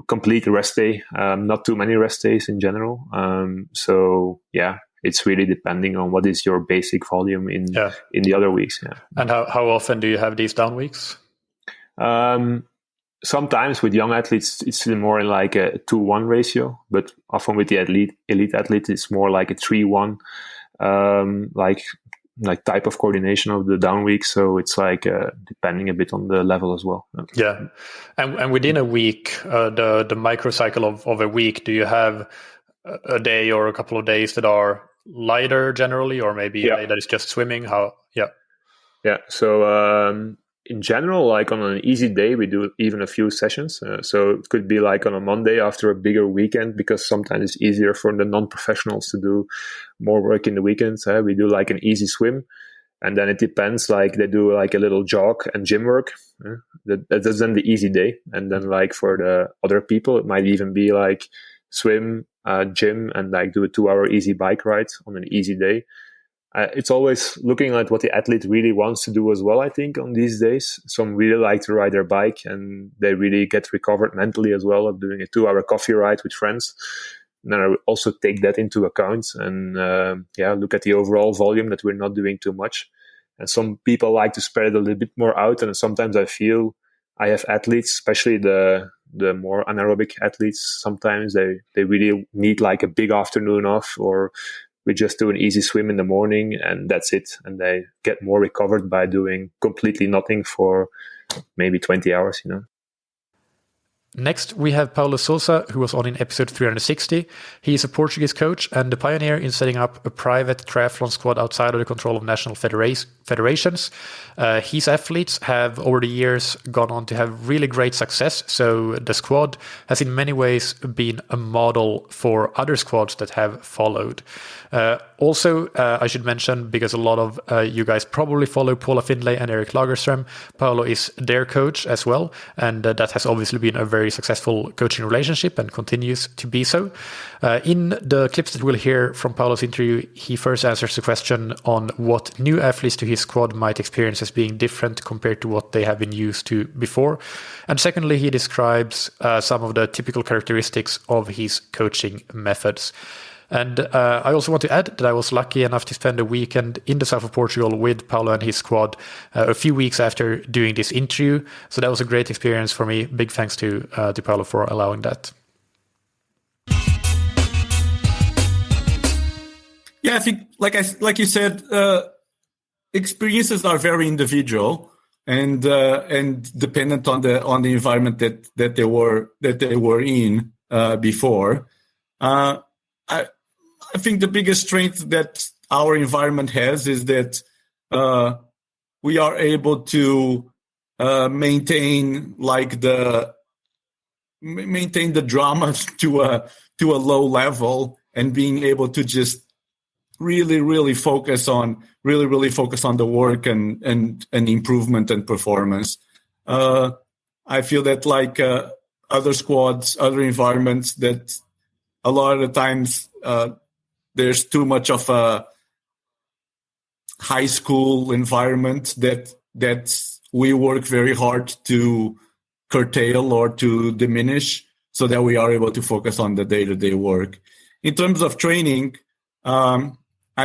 complete rest day, not too many rest days in general. It's really depending on what is your basic volume in the other weeks. Yeah. And how often do you have these down weeks? Sometimes with young athletes, it's more in like a 2-1 ratio, but often with the elite athletes, it's more like a 3-1. Like like type of coordination of the down week. So it's like depending a bit on the level as well. Yeah. And within a week, the microcycle of a week, do you have a day or a couple of days that are lighter generally, or maybe a day that is just swimming? Yeah. So in general, like on an easy day, we do even a few sessions. So it could be like on a Monday after a bigger weekend, because sometimes it's easier for the non-professionals to do more work in the weekends. We do like an easy swim, and then it depends. Like they do like a little jog and gym work. That's then the easy day. And then like for the other people, it might even be like swim, gym, and like do a 2-hour easy bike ride on an easy day. It's always looking at what the athlete really wants to do as well, I think, on these days. Some really like to ride their bike, and they really get recovered mentally as well of doing a 2-hour coffee ride with friends. And then I would also take that into account and look at the overall volume, that we're not doing too much. And some people like to spread it a little bit more out, and sometimes I feel I have athletes, especially the more anaerobic athletes, sometimes they really need like a big afternoon off, or we just do an easy swim in the morning and that's it. And they get more recovered by doing completely nothing for maybe 20 hours, Next, we have Paulo Sousa, who was on in episode 360. He is a Portuguese coach and the pioneer in setting up a private triathlon squad outside of the control of national federations. His athletes have, over the years, gone on to have really great success. So the squad has in many ways been a model for other squads that have followed. Also, I should mention, because a lot of you guys probably follow Paula Findlay and Erik Lagerström, Paulo is their coach as well. And that has obviously been a very successful coaching relationship and continues to be so. In the clips that we'll hear from Paulo's interview, he first answers the question on what new athletes to his squad might experience as being different compared to what they have been used to before. And secondly, he describes some of the typical characteristics of his coaching methods. And I also want to add that I was lucky enough to spend a weekend in the south of Portugal with Paulo and his squad a few weeks after doing this interview. So that was a great experience for me. Big thanks to Paulo for allowing that. Yeah, I think, like you said, experiences are very individual and dependent on the environment that they were in before. I think the biggest strength that our environment has is that we are able to maintain the drama to a low level, and being able to just really focus on the work and improvement and performance. I feel that like other squads, other environments, that a lot of the times there's too much of a high school environment that we work very hard to curtail or to diminish, so that we are able to focus on the day-to-day work. In terms of training, I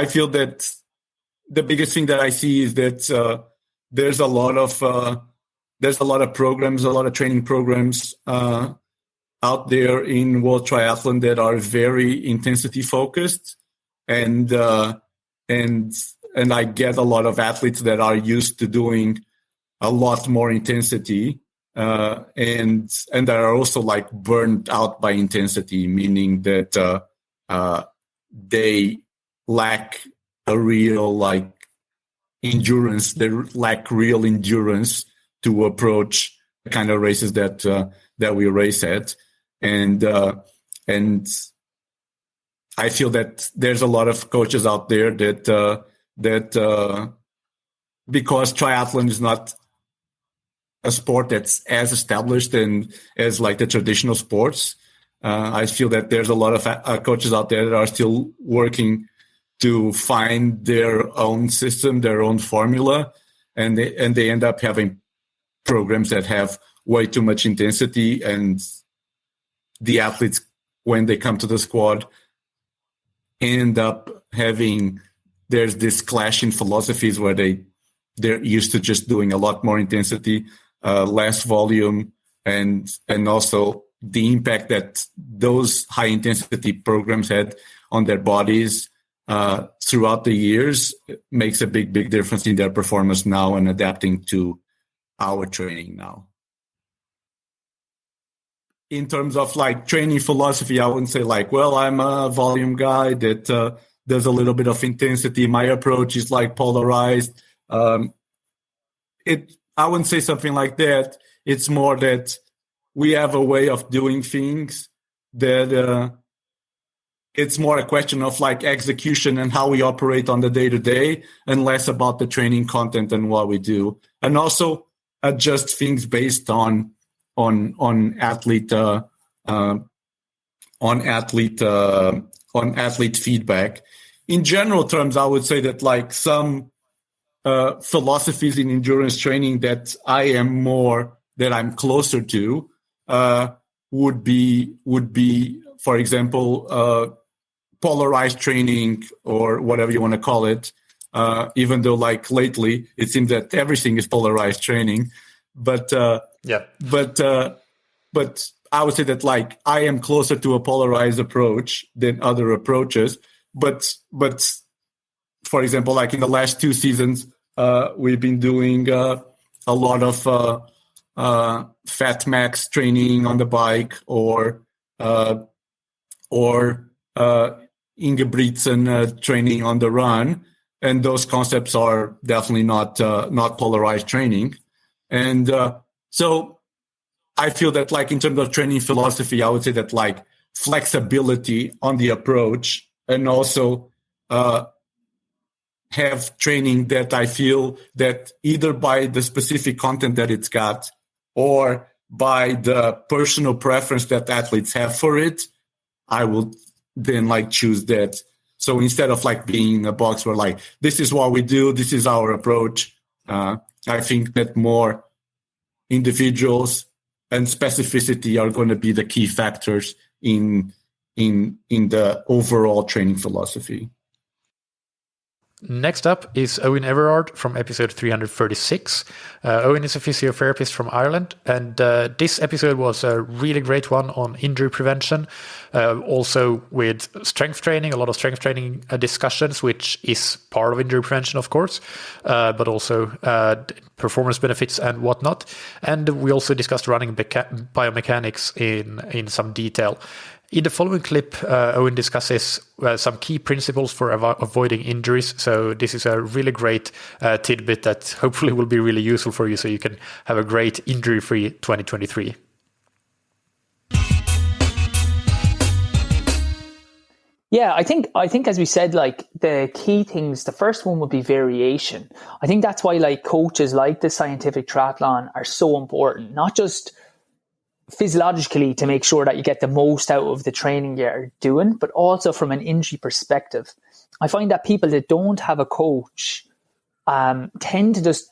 feel that the biggest thing that I see is that there's a lot of programs, a lot of training programs out there in World Triathlon that are very intensity focused, and I get a lot of athletes that are used to doing a lot more intensity, and that are also like burned out by intensity, meaning that they lack a real like endurance. They lack real endurance to approach the kind of races that we race at, and I feel that there's a lot of coaches out there that because triathlon is not a sport that's as established and as like the traditional sports, I feel that there's a lot of coaches out there that are still working to find their own system, their own formula, and they end up having programs that have way too much intensity, and the athletes, when they come to the squad, end up having, there's this clash in philosophies where they're used to just doing a lot more intensity, less volume, and also the impact that those high intensity programs had on their bodies throughout the years makes a big difference in their performance now and adapting to our training now. In terms of like training philosophy, I wouldn't say like, well, I'm a volume guy that does a little bit of intensity. My approach is like polarized. I wouldn't say something like that. It's more that we have a way of doing things that it's more a question of like execution and how we operate on the day-to-day, and less about the training content and what we do, and also adjust things based on athlete feedback. In general terms, I would say that like some philosophies in endurance training that I'm closer to would be, for example, polarized training or whatever you want to call it. Even though like lately it seems that everything is polarized training, but I would say that like I am closer to a polarized approach than other approaches. But for example, like in the last 2 seasons, we've been doing a lot of fat max training on the bike, or Ingebrigtsen training on the run, and those concepts are definitely not polarized training. And so I feel that like in terms of training philosophy, I would say that like flexibility on the approach, and also have training that I feel that either by the specific content that it's got or by the personal preference that athletes have for it, I will then like choose that. So instead of like being in a box where like, this is what we do, this is our approach, I think that more individuals and specificity are going to be the key factors in the overall training philosophy. Next up is Eoin Everard from episode 336. Eoin is a physiotherapist from Ireland, and this episode was a really great one on injury prevention, also with strength training, a lot of strength training discussions, which is part of injury prevention, of course, but also performance benefits and whatnot. And we also discussed running biomechanics in some detail. In the following clip, Eoin discusses some key principles for avoiding injuries. So this is a really great tidbit that hopefully will be really useful for you, so you can have a great injury-free 2023. Yeah, I think as we said, like the key things, the first one would be variation. I think that's why like coaches like the Scientific Triathlon are so important, not just physiologically to make sure that you get the most out of the training you're doing, but also from an injury perspective. I find that people that don't have a coach tend to just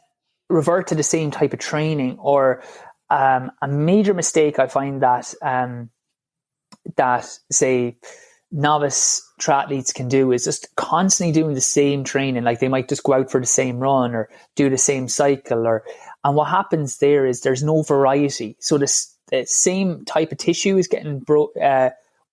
revert to the same type of training, or a major mistake I find that say novice triathletes can do is just constantly doing the same training. Like they might just go out for the same run or do the same cycle, and what happens there is there's no variety. So the same type of tissue is getting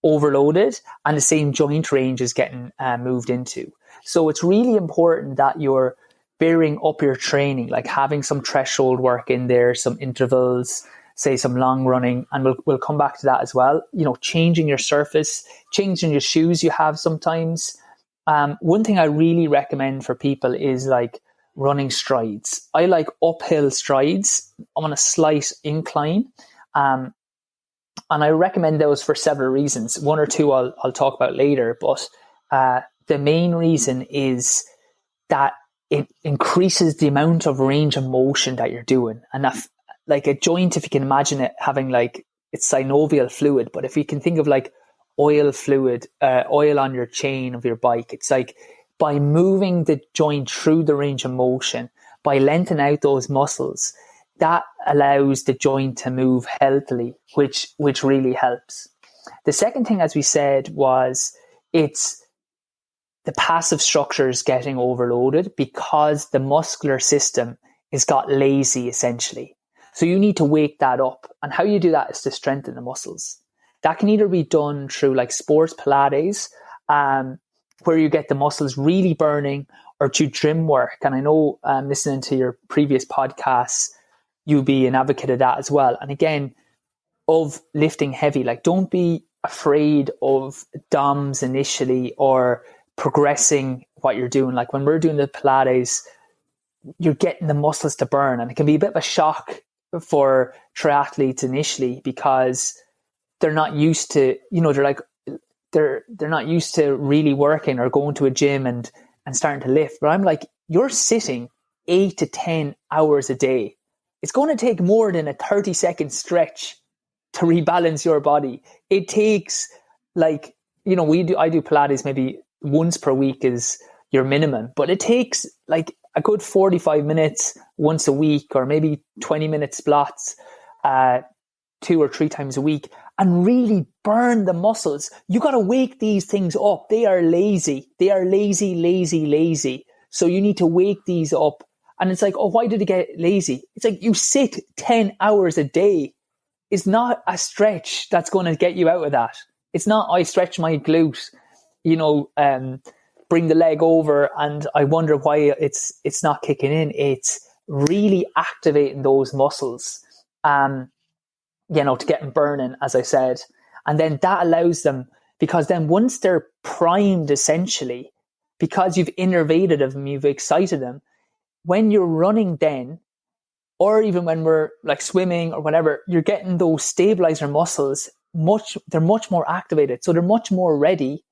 overloaded, and the same joint range is getting moved into. So it's really important that you're varying up your training, like having some threshold work in there, some intervals, say some long running, and we'll come back to that as well. You know, changing your surface, changing your shoes you have sometimes. One thing I really recommend for people is like running strides. I like uphill strides on a slight incline. And I recommend those for several reasons. One or two I'll talk about later, but the main reason is that it increases the amount of range of motion that you're doing. And that, like a joint, if you can imagine it having like it's synovial fluid, but if you can think of like oil fluid, oil on your chain of your bike, it's like by moving the joint through the range of motion, by lengthening out those muscles, that allows the joint to move healthily, which really helps. The second thing, as we said, was it's the passive structures getting overloaded because the muscular system has got lazy, essentially. So you need to wake that up. And how you do that is to strengthen the muscles. That can either be done through like sports Pilates, where you get the muscles really burning, or through gym work. And I know listening to your previous podcasts, you'll be an advocate of that as well. And again, of lifting heavy, like don't be afraid of DOMs initially or progressing what you're doing. Like when we're doing the Pilates, you're getting the muscles to burn, and it can be a bit of a shock for triathletes initially because they're not used to, they're not used to really working or going to a gym and starting to lift. But I'm like, you're sitting 8 to 10 hours a day. It's going to take more than a 30-second stretch to rebalance your body. It takes I do Pilates maybe once per week is your minimum, but it takes like a good 45 minutes once a week, or maybe 20-minute slots 2 or 3 times a week, and really burn the muscles. You got to wake these things up. They are lazy. They are lazy. So you need to wake these up. And it's like, oh, why did it get lazy? It's like you sit 10 hours a day. It's not a stretch that's going to get you out of that. It's not, I stretch my glute, bring the leg over, and I wonder why it's not kicking in. It's really activating those muscles, to get them burning, as I said. And then that allows them, because then once they're primed, essentially, because you've innervated them, you've excited them, when you're running then, or even when we're like swimming or whatever, you're getting those stabilizer muscles, they're much more activated. So they're much more ready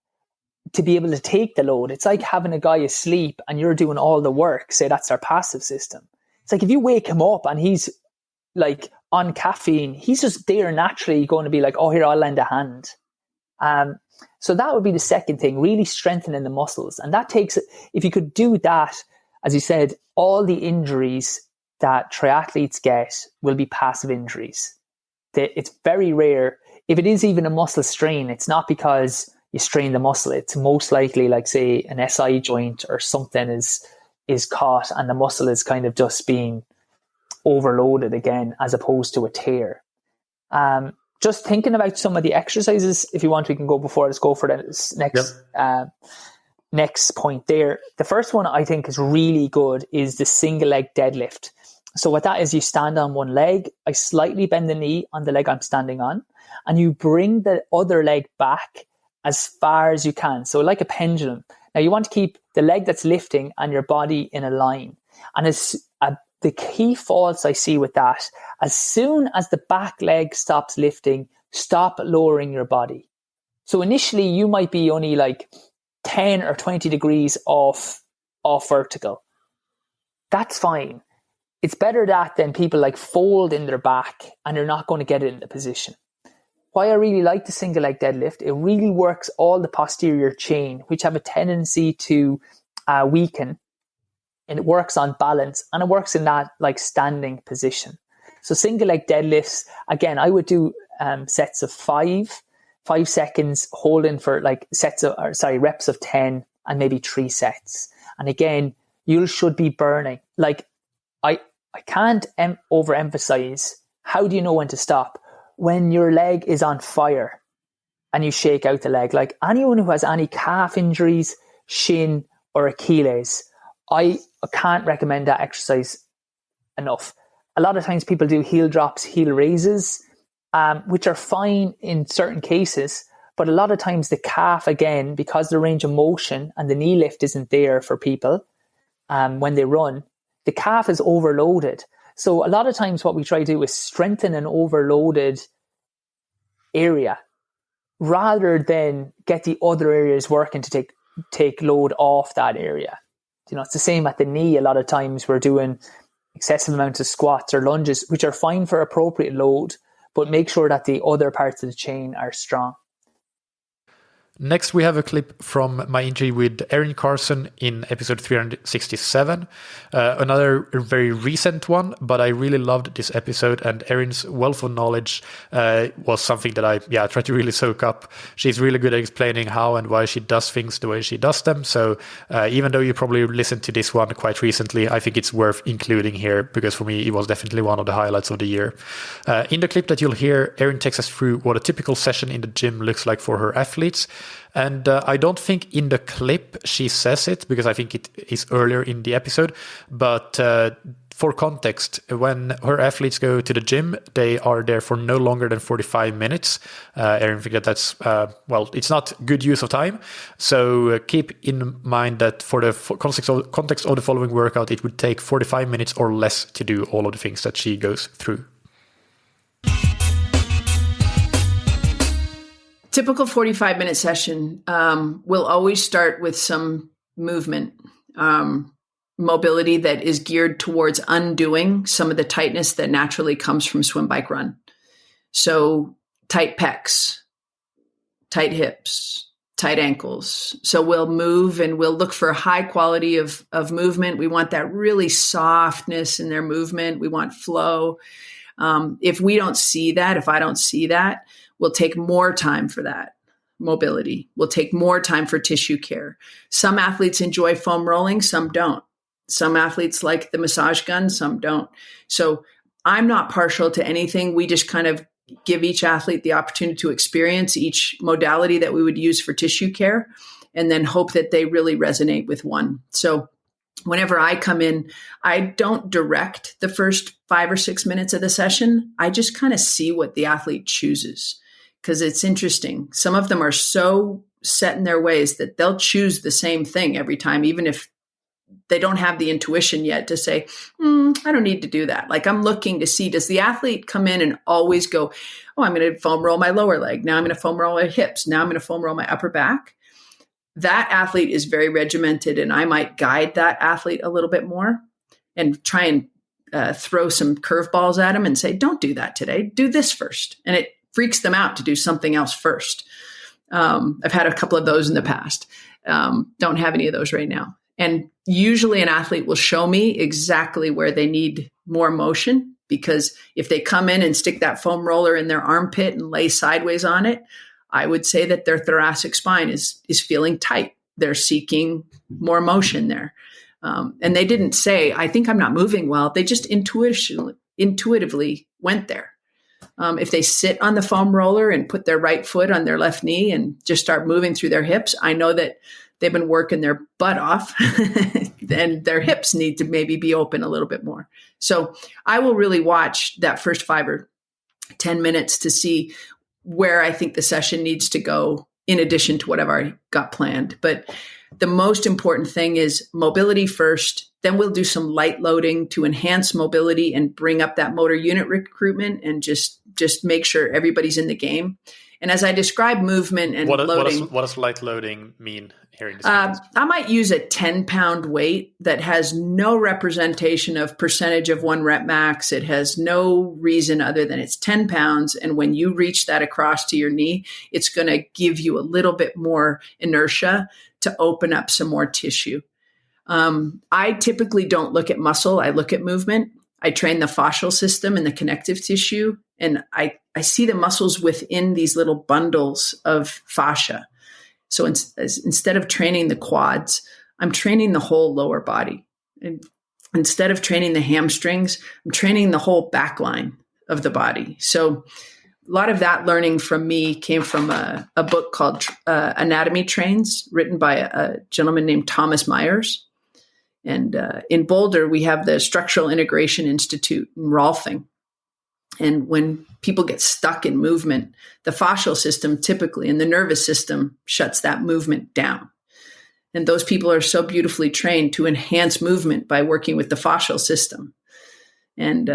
to be able to take the load. It's like having a guy asleep and you're doing all the work. Say that's our passive system. It's like if you wake him up and he's like on caffeine, he's just there naturally going to be like, oh, here, I'll lend a hand. So that would be the second thing, really strengthening the muscles. And that takes, if you could do that, as you said, all the injuries that triathletes get will be passive injuries. It's very rare. If it is even a muscle strain, it's not because you strain the muscle. It's most likely, like say, an SI joint or something is caught and the muscle is kind of just being overloaded again, as opposed to a tear. Just thinking about some of the exercises, if you want, we can go before. Let's go for the next point there. The first one I think is really good is the single leg deadlift. So what that is, you stand on one leg, I slightly bend the knee on the leg I'm standing on, and you bring the other leg back as far as you can. So like a pendulum. Now you want to keep the leg that's lifting and your body in a line. And the key faults I see with that, as soon as the back leg stops lifting, stop lowering your body. So initially you might be only like 10 or 20 degrees off vertical. That's fine. It's better that than people like fold in their back and they're not going to get it in the position. Why I really like the single leg deadlift, it really works all the posterior chain, which have a tendency to weaken. And it works on balance, and it works in that like standing position. So single leg deadlifts, again, I would do sets of 5 seconds, holding for like reps of 10 and maybe 3 sets. And again, you should be burning. Like I can't overemphasize, how do you know when to stop? When your leg is on fire and you shake out the leg. Like anyone who has any calf injuries, shin or Achilles, I can't recommend that exercise enough. A lot of times people do heel drops, heel raises, which are fine in certain cases. But a lot of times the calf, again, because the range of motion and the knee lift isn't there for people when they run, the calf is overloaded. So a lot of times what we try to do is strengthen an overloaded area rather than get the other areas working to take load off that area. It's the same at the knee. A lot of times we're doing excessive amounts of squats or lunges, which are fine for appropriate load, but make sure that the other parts of the chain are strong. Next, we have a clip from my interview with Erin Carson in episode 367. Another very recent one, but I really loved this episode, and Erin's wealth of knowledge was something that I try to really soak up. She's really good at explaining how and why she does things the way she does them. So even though you probably listened to this one quite recently, I think it's worth including here, because for me, it was definitely one of the highlights of the year. In the clip that you'll hear, Erin takes us through what a typical session in the gym looks like for her athletes. And I don't think in the clip she says it, because I think it is earlier in the episode. But for context, when her athletes go to the gym, they are there for no longer than 45 minutes. Erin thinks that's, it's not good use of time. So keep in mind that for the context of the following workout, it would take 45 minutes or less to do all of the things that she goes through. Typical 45-minute session will always start with some movement, mobility that is geared towards undoing some of the tightness that naturally comes from swim, bike, run. So tight pecs, tight hips, tight ankles. So we'll move and we'll look for a high quality of movement. We want that really softness in their movement. We want flow. If I don't see that, we'll take more time for that mobility. We'll take more time for tissue care. Some athletes enjoy foam rolling, some don't. Some athletes like the massage gun, some don't. So I'm not partial to anything. We just kind of give each athlete the opportunity to experience each modality that we would use for tissue care, and then hope that they really resonate with one. So whenever I come in, I don't direct the first 5 or 6 minutes of the session. I just kind of see what the athlete chooses, because it's interesting. Some of them are so set in their ways that they'll choose the same thing every time, even if they don't have the intuition yet to say, I don't need to do that. Like, I'm looking to see, does the athlete come in and always go, oh, I'm going to foam roll my lower leg. Now I'm going to foam roll my hips. Now I'm going to foam roll my upper back. That athlete is very regimented, and I might guide that athlete a little bit more and try and throw some curveballs at them and say, don't do that today. Do this first. And it freaks them out to do something else first. I've had a couple of those in the past. Don't have any of those right now. And usually an athlete will show me exactly where they need more motion, because if they come in and stick that foam roller in their armpit and lay sideways on it, I would say that their thoracic spine is feeling tight. They're seeking more motion there. And they didn't say, I think I'm not moving well. They just intuitively went there. If they sit on the foam roller and put their right foot on their left knee and just start moving through their hips, I know that they've been working their butt off and their hips need to maybe be open a little bit more. So I will really watch that first 5 or 10 minutes to see where I think the session needs to go in addition to what I've already got planned. But the most important thing is mobility first. Then we'll do some light loading to enhance mobility and bring up that motor unit recruitment and just make sure everybody's in the game. And as I describe movement and loading, what does light loading mean here in this sentence? I might use a 10-pound weight that has no representation of percentage of 1 rep max. It has no reason other than it's 10 pounds. And when you reach that across to your knee, it's going to give you a little bit more inertia to open up some more tissue. I typically don't look at muscle. I look at movement. I train the fascial system and the connective tissue, and I see the muscles within these little bundles of fascia. So instead of training the quads, I'm training the whole lower body. And instead of training the hamstrings, I'm training the whole back line of the body. So a lot of that learning from me came from a book called Anatomy Trains, written by a gentleman named Thomas Myers. And in Boulder, we have the Structural Integration Institute in Rolfing. And when people get stuck in movement, the fascial system typically and the nervous system shuts that movement down. And those people are so beautifully trained to enhance movement by working with the fascial system. And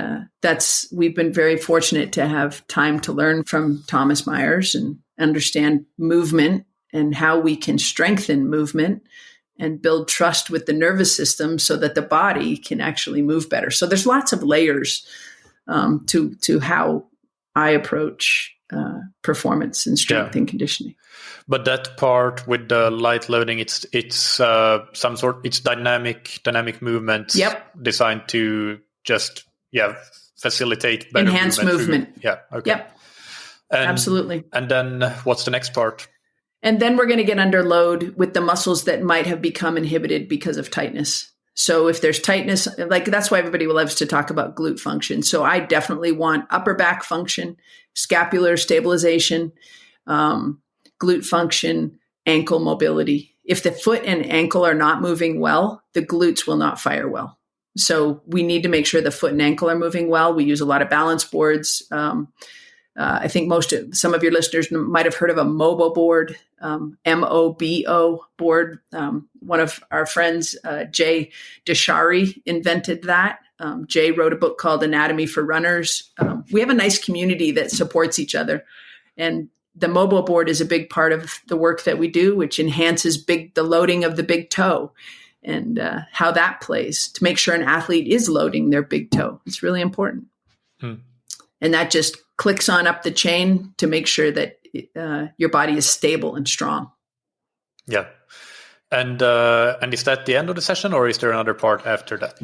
we've been very fortunate to have time to learn from Thomas Myers and understand movement and how we can strengthen movement and build trust with the nervous system so that the body can actually move better. So there's lots of layers to how I approach performance and strength and conditioning. But that part with the light loading, it's dynamic movement. Yep. Designed to just facilitate better enhance movement. Okay. Yep. Absolutely. And then what's the next part? And then we're going to get under load with the muscles that might have become inhibited because of tightness. So if there's tightness, like that's why everybody loves to talk about glute function. So I definitely want upper back function, scapular stabilization, glute function, ankle mobility. If the foot and ankle are not moving well, the glutes will not fire well. So we need to make sure the foot and ankle are moving well. We use a lot of balance boards. I think some of your listeners might have heard of a MOBO board, MOBO board. One of our friends, Jay Deshari, invented that. Jay wrote a book called Anatomy for Runners. We have a nice community that supports each other. And the MOBO board is a big part of the work that we do, which enhances the loading of the big toe and how that plays to make sure an athlete is loading their big toe. It's really important. And that just clicks on up the chain to make sure that your body is stable and strong. Yeah. And is that the end of the session, or is there another part after that?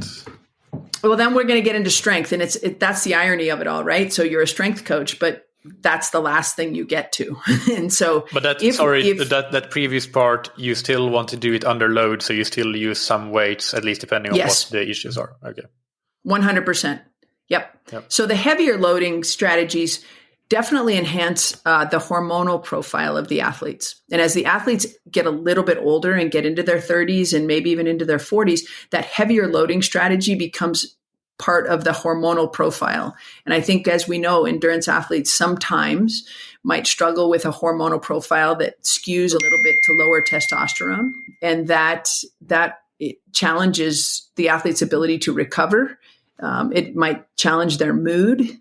Well, then we're going to get into strength, and that's the irony of it all, right? So you're a strength coach, but that's the last thing you get to. And so, but that previous part, you still want to do it under load, so you still use some weights, at least depending on what the issues are. Okay. 100%. Yep. So the heavier loading strategies definitely enhance the hormonal profile of the athletes. And as the athletes get a little bit older and get into their 30s and maybe even into their 40s, that heavier loading strategy becomes part of the hormonal profile. And I think, as we know, endurance athletes sometimes might struggle with a hormonal profile that skews a little bit to lower testosterone. And that it challenges the athlete's ability to recover. It might challenge their mood.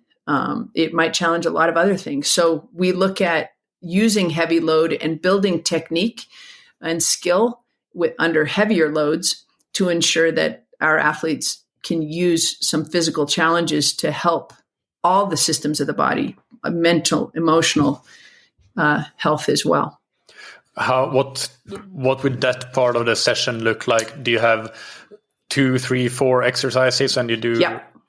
It might challenge a lot of other things. So we look at using heavy load and building technique and skill under heavier loads to ensure that our athletes can use some physical challenges to help all the systems of the body, mental, emotional health as well. What would that part of the session look like? Do you have 2, 3, 4 exercises, and you do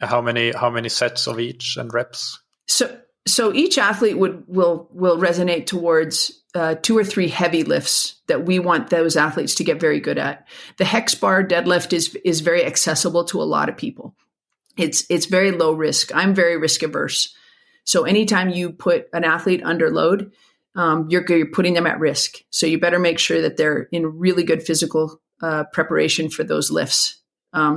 how many sets of each and reps? So each athlete will resonate towards 2 or 3 heavy lifts that we want those athletes to get very good at. The hex bar deadlift is very accessible to a lot of people. It's very low risk. I'm very risk averse. So anytime you put an athlete under load, you're putting them at risk. So you better make sure that they're in really good physical preparation for those lifts.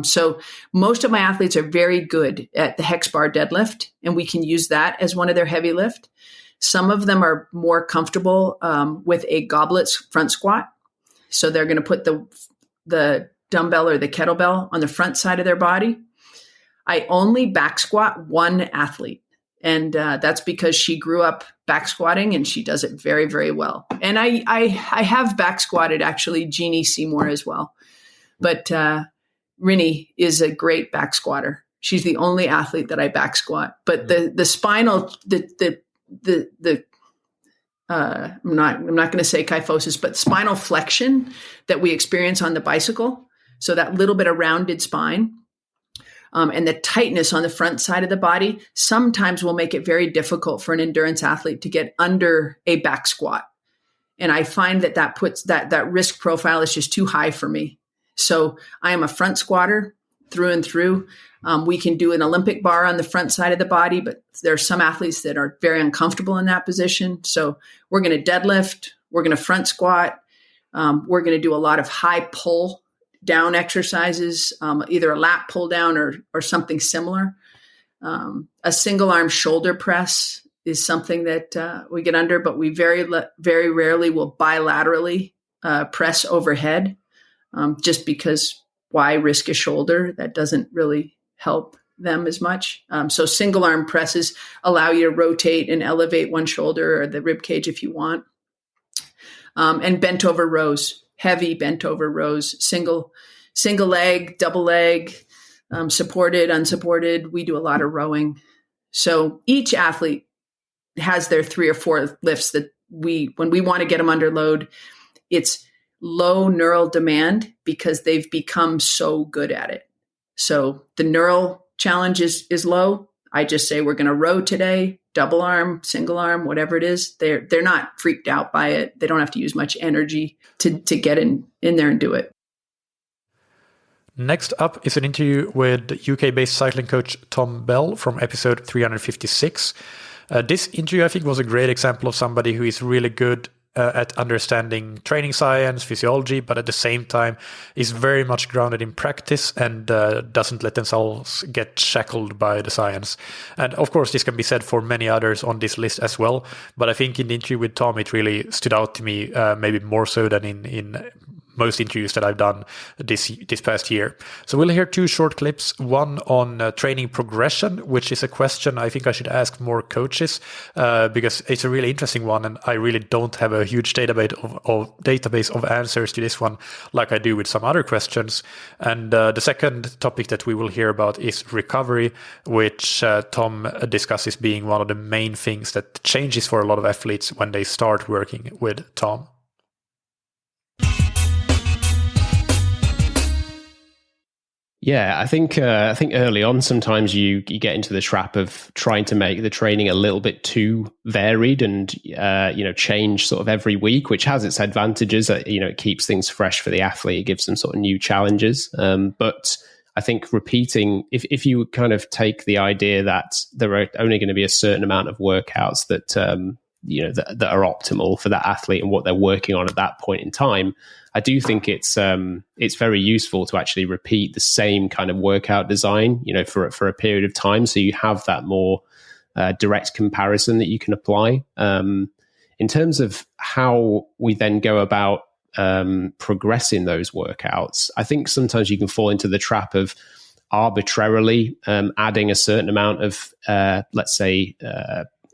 So most of my athletes are very good at the hex bar deadlift, and we can use that as one of their heavy lift. Some of them are more comfortable with a goblet front squat. So they're going to put the dumbbell or the kettlebell on the front side of their body. I only back squat one athlete, and that's because she grew up back squatting and she does it very, very well. And I have back squatted actually Jeannie Seymour as well, but Rinny is a great back squatter. She's the only athlete that I back squat. But the spinal, I'm not going to say kyphosis, but spinal flexion that we experience on the bicycle. So that little bit of rounded spine and the tightness on the front side of the body sometimes will make it very difficult for an endurance athlete to get under a back squat. And I find that puts that risk profile is just too high for me. So I am a front squatter through and through. We can do an Olympic bar on the front side of the body, but there are some athletes that are very uncomfortable in that position. So we're going to deadlift. We're going to front squat. We're going to do a lot of high pull down exercises, either a lat pull down or something similar. A single arm shoulder press is something that we get under, but we very rarely will bilaterally press overhead. Just because why risk a shoulder? That doesn't really help them as much. So single arm presses allow you to rotate and elevate one shoulder or the rib cage if you want. And bent over rows, heavy bent over rows, single leg, double leg, supported, unsupported. We do a lot of rowing. So each athlete has their 3 or 4 lifts that when we want to get them under load, it's low neural demand because they've become so good at it. So the neural challenge is low. I just say we're going to row today, double arm, single arm, whatever it is. They're not freaked out by it. They don't have to use much energy to get in there and do it. Next up is an interview with UK-based cycling coach Tom Bell from episode 356. This interview, I think, was a great example of somebody who is really good at understanding training science, physiology, but at the same time is very much grounded in practice and doesn't let themselves get shackled by the science. And of course, this can be said for many others on this list as well. But I think in the interview with Tom, it really stood out to me, maybe more so than in most interviews that I've done this past year. So we'll hear 2 short clips, one on training progression, which is a question I think I should ask more coaches, because it's a really interesting one, and I really don't have a huge database of answers to this one like I do with some other questions. And the second topic that we will hear about is recovery, which Tom discusses being one of the main things that changes for a lot of athletes when they start working with Tom. Yeah, I think early on, sometimes you get into the trap of trying to make the training a little bit too varied and change sort of every week, which has its advantages. It keeps things fresh for the athlete. It gives them sort of new challenges. But I think repeating, if you kind of take the idea that there are only going to be a certain amount of workouts that that are optimal for that athlete and what they're working on at that point in time, I do think it's very useful to actually repeat the same kind of workout design, for a period of time, so you have that more direct comparison that you can apply. In terms of how we then go about progressing those workouts, I think sometimes you can fall into the trap of arbitrarily adding a certain amount of, let's say,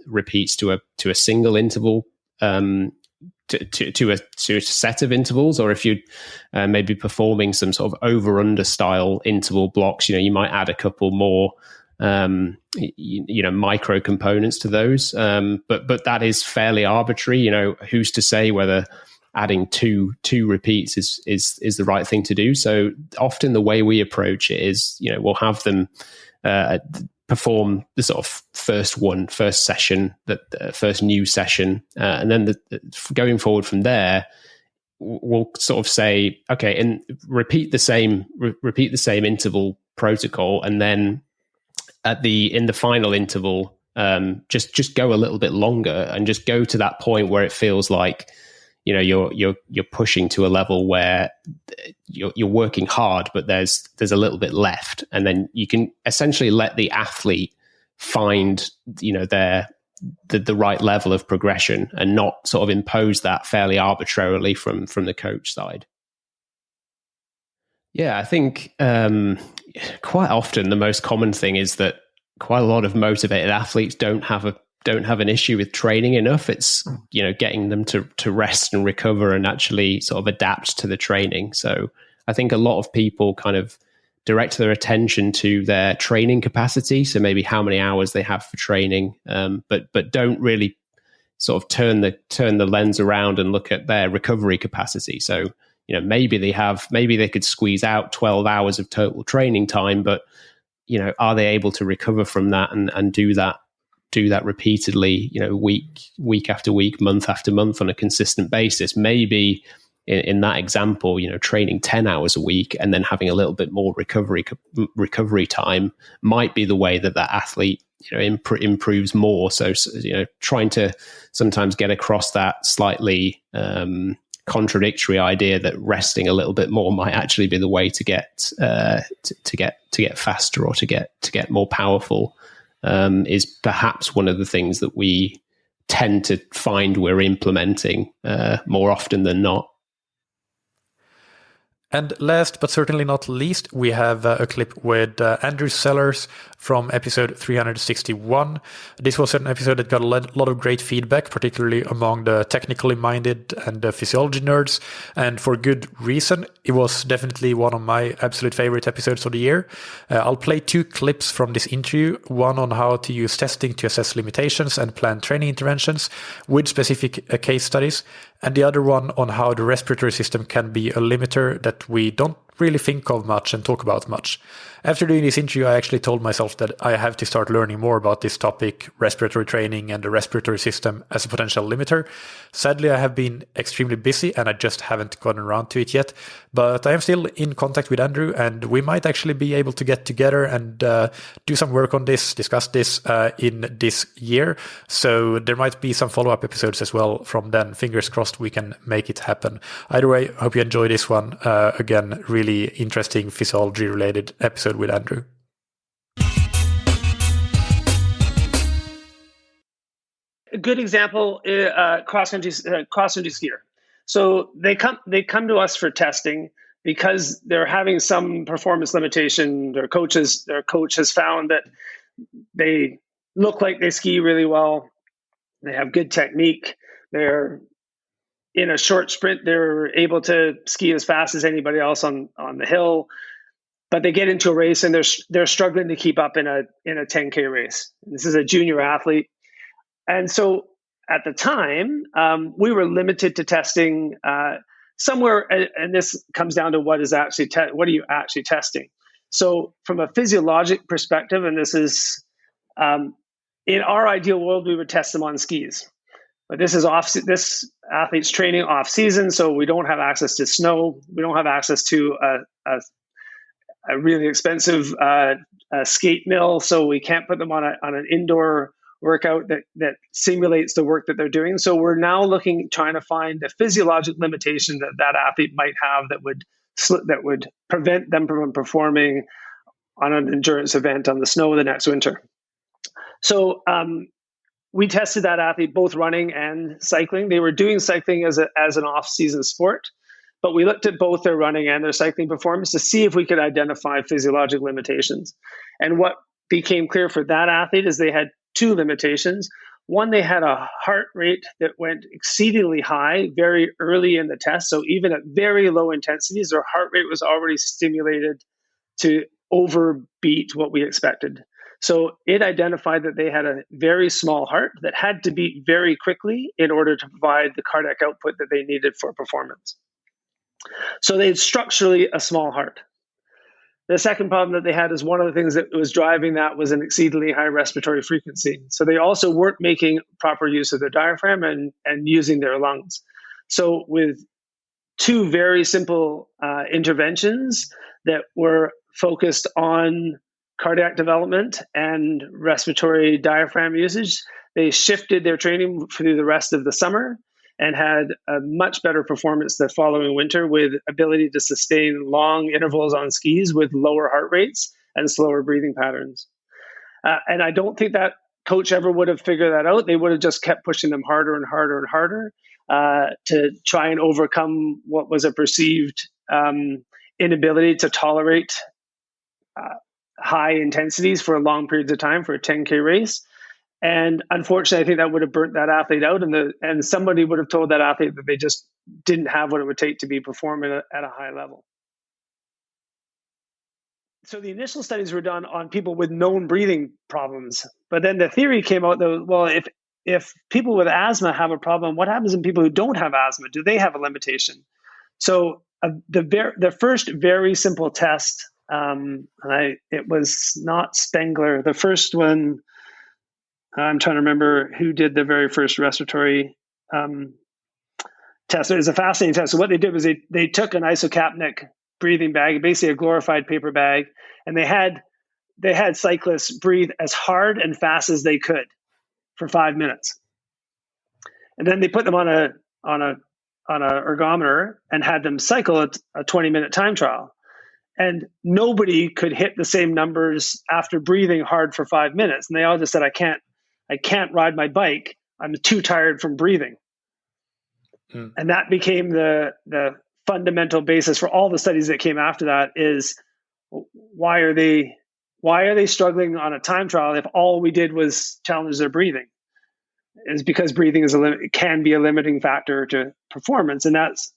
repeats to a single interval. To a set of intervals, or if you're maybe performing some sort of over-under style interval blocks, you might add a couple more, micro components to those. But that is fairly arbitrary. Who's to say whether adding two repeats is the right thing to do? So often the way we approach it is, we'll have them perform the sort of first session, that first new session, and then going forward from there, we'll sort of say, okay, and repeat the same interval protocol, and then in the final interval, just go a little bit longer and just go to that point where it feels like you're pushing to a level where you're working hard, but there's a little bit left, and then you can essentially let the athlete find the right level of progression and not sort of impose that fairly arbitrarily from the coach side. Yeah, I think quite often the most common thing is that quite a lot of motivated athletes don't have an issue with training enough. It's, getting them to rest and recover and actually sort of adapt to the training. So I think a lot of people kind of direct their attention to their training capacity. So maybe how many hours they have for training, but don't really sort of turn the lens around and look at their recovery capacity. So, maybe they could squeeze out 12 hours of total training time, but, are they able to recover from that and do that repeatedly, week after week, month after month on a consistent basis? Maybe in that example, training 10 hours a week and then having a little bit more recovery time might be the way that athlete, improves more. So, trying to sometimes get across that slightly contradictory idea that resting a little bit more might actually be the way to get faster or to get more powerful. Is perhaps one of the things that we tend to find we're implementing more often than not. And last but certainly not least, we have a clip with Andrew Sellars from episode 361. This was an episode that got a lot of great feedback, particularly among the technically minded and the physiology nerds. And for good reason, it was definitely one of my absolute favorite episodes of the year. I'll play 2 clips from this interview, one on how to use testing to assess limitations and plan training interventions with specific case studies, and the other one on how the respiratory system can be a limiter that we don't really think of much and talk about much. After doing this interview, I actually told myself that I have to start learning more about this topic, respiratory training and the respiratory system as a potential limiter. Sadly, I have been extremely busy and I just haven't gotten around to it yet, but I am still in contact with Andrew, and we might actually be able to get together and do some work on this, discuss this in this year. So there might be some follow-up episodes as well from then. Fingers crossed we can make it happen. Either way, hope you enjoy this one. Again, really interesting physiology-related episode with Andrew. A good example, cross-country skier. So they come to us for testing because they're having some performance limitation. Their coach has found that they look like they ski really well. They have good technique. They're in a short sprint. They're able to ski as fast as anybody else on the hill. But they get into a race and they're struggling to keep up in a 10K race. This is a junior athlete. And so at the time, we were limited to testing somewhere, and this comes down to what are you actually testing? So from a physiologic perspective, and this is, in our ideal world, we would test them on skis. But this athlete's training off season, so we don't have access to snow. We don't have access to a really expensive skate mill, so we can't put them on an indoor workout that simulates the work that they're doing. So we're now trying to find a physiologic limitation that athlete might have that would prevent them from performing on an endurance event on the snow the next winter. So we tested that athlete both running and cycling. They were doing cycling as an off-season sport, but we looked at both their running and their cycling performance to see if we could identify physiologic limitations. And what became clear for that athlete is they had two limitations. One, they had a heart rate that went exceedingly high very early in the test. So even at very low intensities, their heart rate was already stimulated to overbeat what we expected. So it identified that they had a very small heart that had to beat very quickly in order to provide the cardiac output that they needed for performance. So they had structurally a small heart. The second problem that they had is one of the things that was driving that was an exceedingly high respiratory frequency. So they also weren't making proper use of their diaphragm and using their lungs. So with two very simple interventions that were focused on cardiac development and respiratory diaphragm usage, they shifted their training through the rest of the summer and had a much better performance the following winter with ability to sustain long intervals on skis with lower heart rates and slower breathing patterns. And I don't think that coach ever would have figured that out. They would have just kept pushing them harder and harder and harder to try and overcome what was a perceived inability to tolerate high intensities for long periods of time for a 10K race. And unfortunately, I think that would have burnt that athlete out, and somebody would have told that athlete that they just didn't have what it would take to be performing at a high level. So the initial studies were done on people with known breathing problems, but then the theory came out that, well, if people with asthma have a problem, what happens in people who don't have asthma? Do they have a limitation? So the first very simple test, it was not Spengler. The first one, I'm trying to remember who did the very first respiratory test. It was a fascinating test. So what they did was they took an isocapnic breathing bag, basically a glorified paper bag, and they had cyclists breathe as hard and fast as they could for 5 minutes. And then they put them on a ergometer and had them cycle a 20-minute time trial. And nobody could hit the same numbers after breathing hard for 5 minutes. And they all just said, I can't ride my bike. I'm too tired from breathing. And that became the fundamental basis for all the studies that came after that is why are they struggling on a time trial if all we did was challenge their breathing? It's because breathing can be a limiting factor to performance. And that's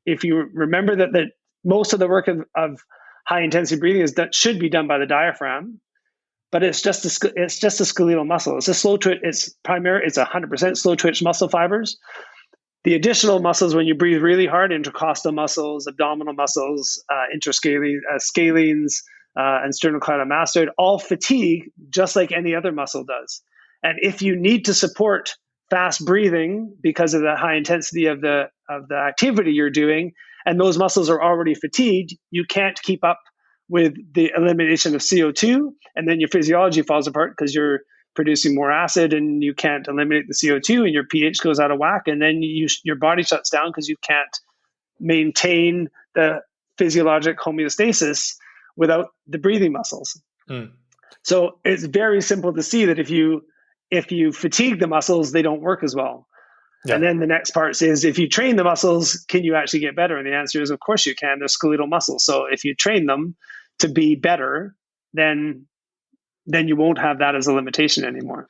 if you remember that most of the work of high intensity breathing should be done by the diaphragm, but it's just a skeletal muscle. It's a slow twitch. It's 100% slow twitch muscle fibers. The additional muscles, when you breathe really hard, intercostal muscles, abdominal muscles, scalenes, and sternocleidomastoid, all fatigue just like any other muscle does. And if you need to support fast breathing because of the high intensity of the activity you're doing, and those muscles are already fatigued, you can't keep up with the elimination of CO2, and then your physiology falls apart because you're producing more acid and you can't eliminate the CO2 and your pH goes out of whack, and then your body shuts down because you can't maintain the physiologic homeostasis without the breathing muscles. So it's very simple to see that if you fatigue the muscles, they don't work as well. Yeah. And then the next part is, if you train the muscles, can you actually get better? And the answer is, of course you can. They're skeletal muscles. So if you train them to be better, then you won't have that as a limitation anymore.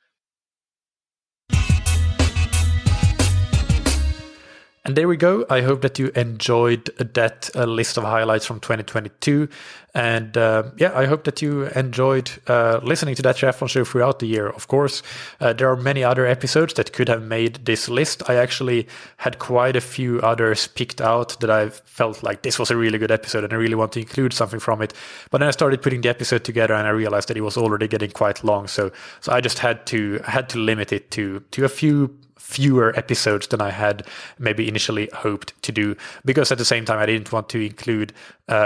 And there we go. I hope that you enjoyed that list of highlights from 2022. And I hope that you enjoyed listening to That Triathlon Show throughout the year. Of course, there are many other episodes that could have made this list. I actually had quite a few others picked out that I felt like this was a really good episode and I really want to include something from it. But then I started putting the episode together and I realized that it was already getting quite long. So I just had to limit it to a fewer episodes than I had maybe initially hoped to do, because at the same time I didn't want to include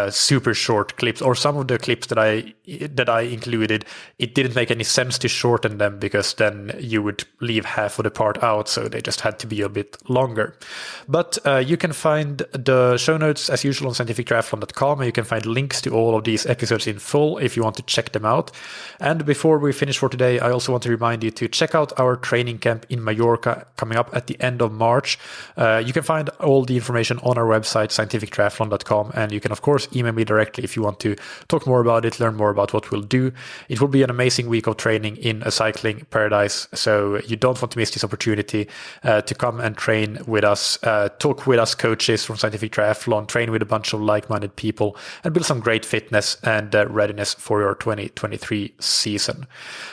super short clips, or some of the clips that I included, it didn't make any sense to shorten them because then you would leave half of the part out, so they just had to be a bit longer. But you can find the show notes as usual on scientifictriathlon.com, and you can find links to all of these episodes in full if you want to check them out. And before we finish for today, I also want to remind you to check out our training camp in Mallorca coming up at the end of March. You can find all the information on our website, scientifictriathlon.com, and you can of course email me directly if you want to talk more about it, learn more about what we'll do. It will be an amazing week of training in a cycling paradise, so you don't want to miss this opportunity to come and train with us, talk with us coaches from Scientific Triathlon, train with a bunch of like-minded people, and build some great fitness and readiness for your 2023 season.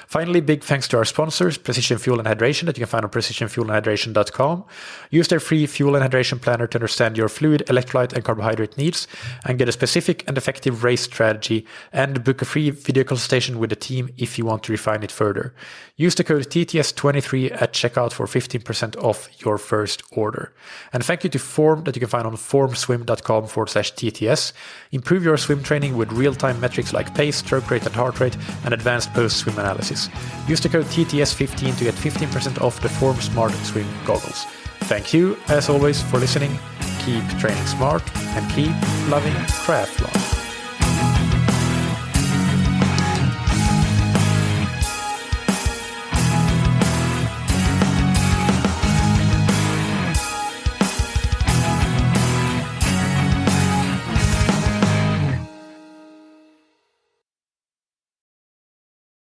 Finally, big thanks to our sponsors, Precision Fuel and Hydration, that you can find on precisionfuelandhydration.com. Use their free fuel and hydration planner to understand your fluid, electrolyte, and carbohydrate needs, and get a specific and effective race strategy, and book a free video consultation with the team if you want to refine it further. Use the code TTS23 at checkout for 15% off your first order. And thank you to Form, that you can find on formswim.com/TTS. Improve your swim training with real-time metrics like pace, stroke rate, and heart rate, and advanced post-swim analysis. Use the code TTS15 to get 15% off the Form Smart Swim goggles. Thank you, as always, for listening. Keep training smart and keep loving triathlon.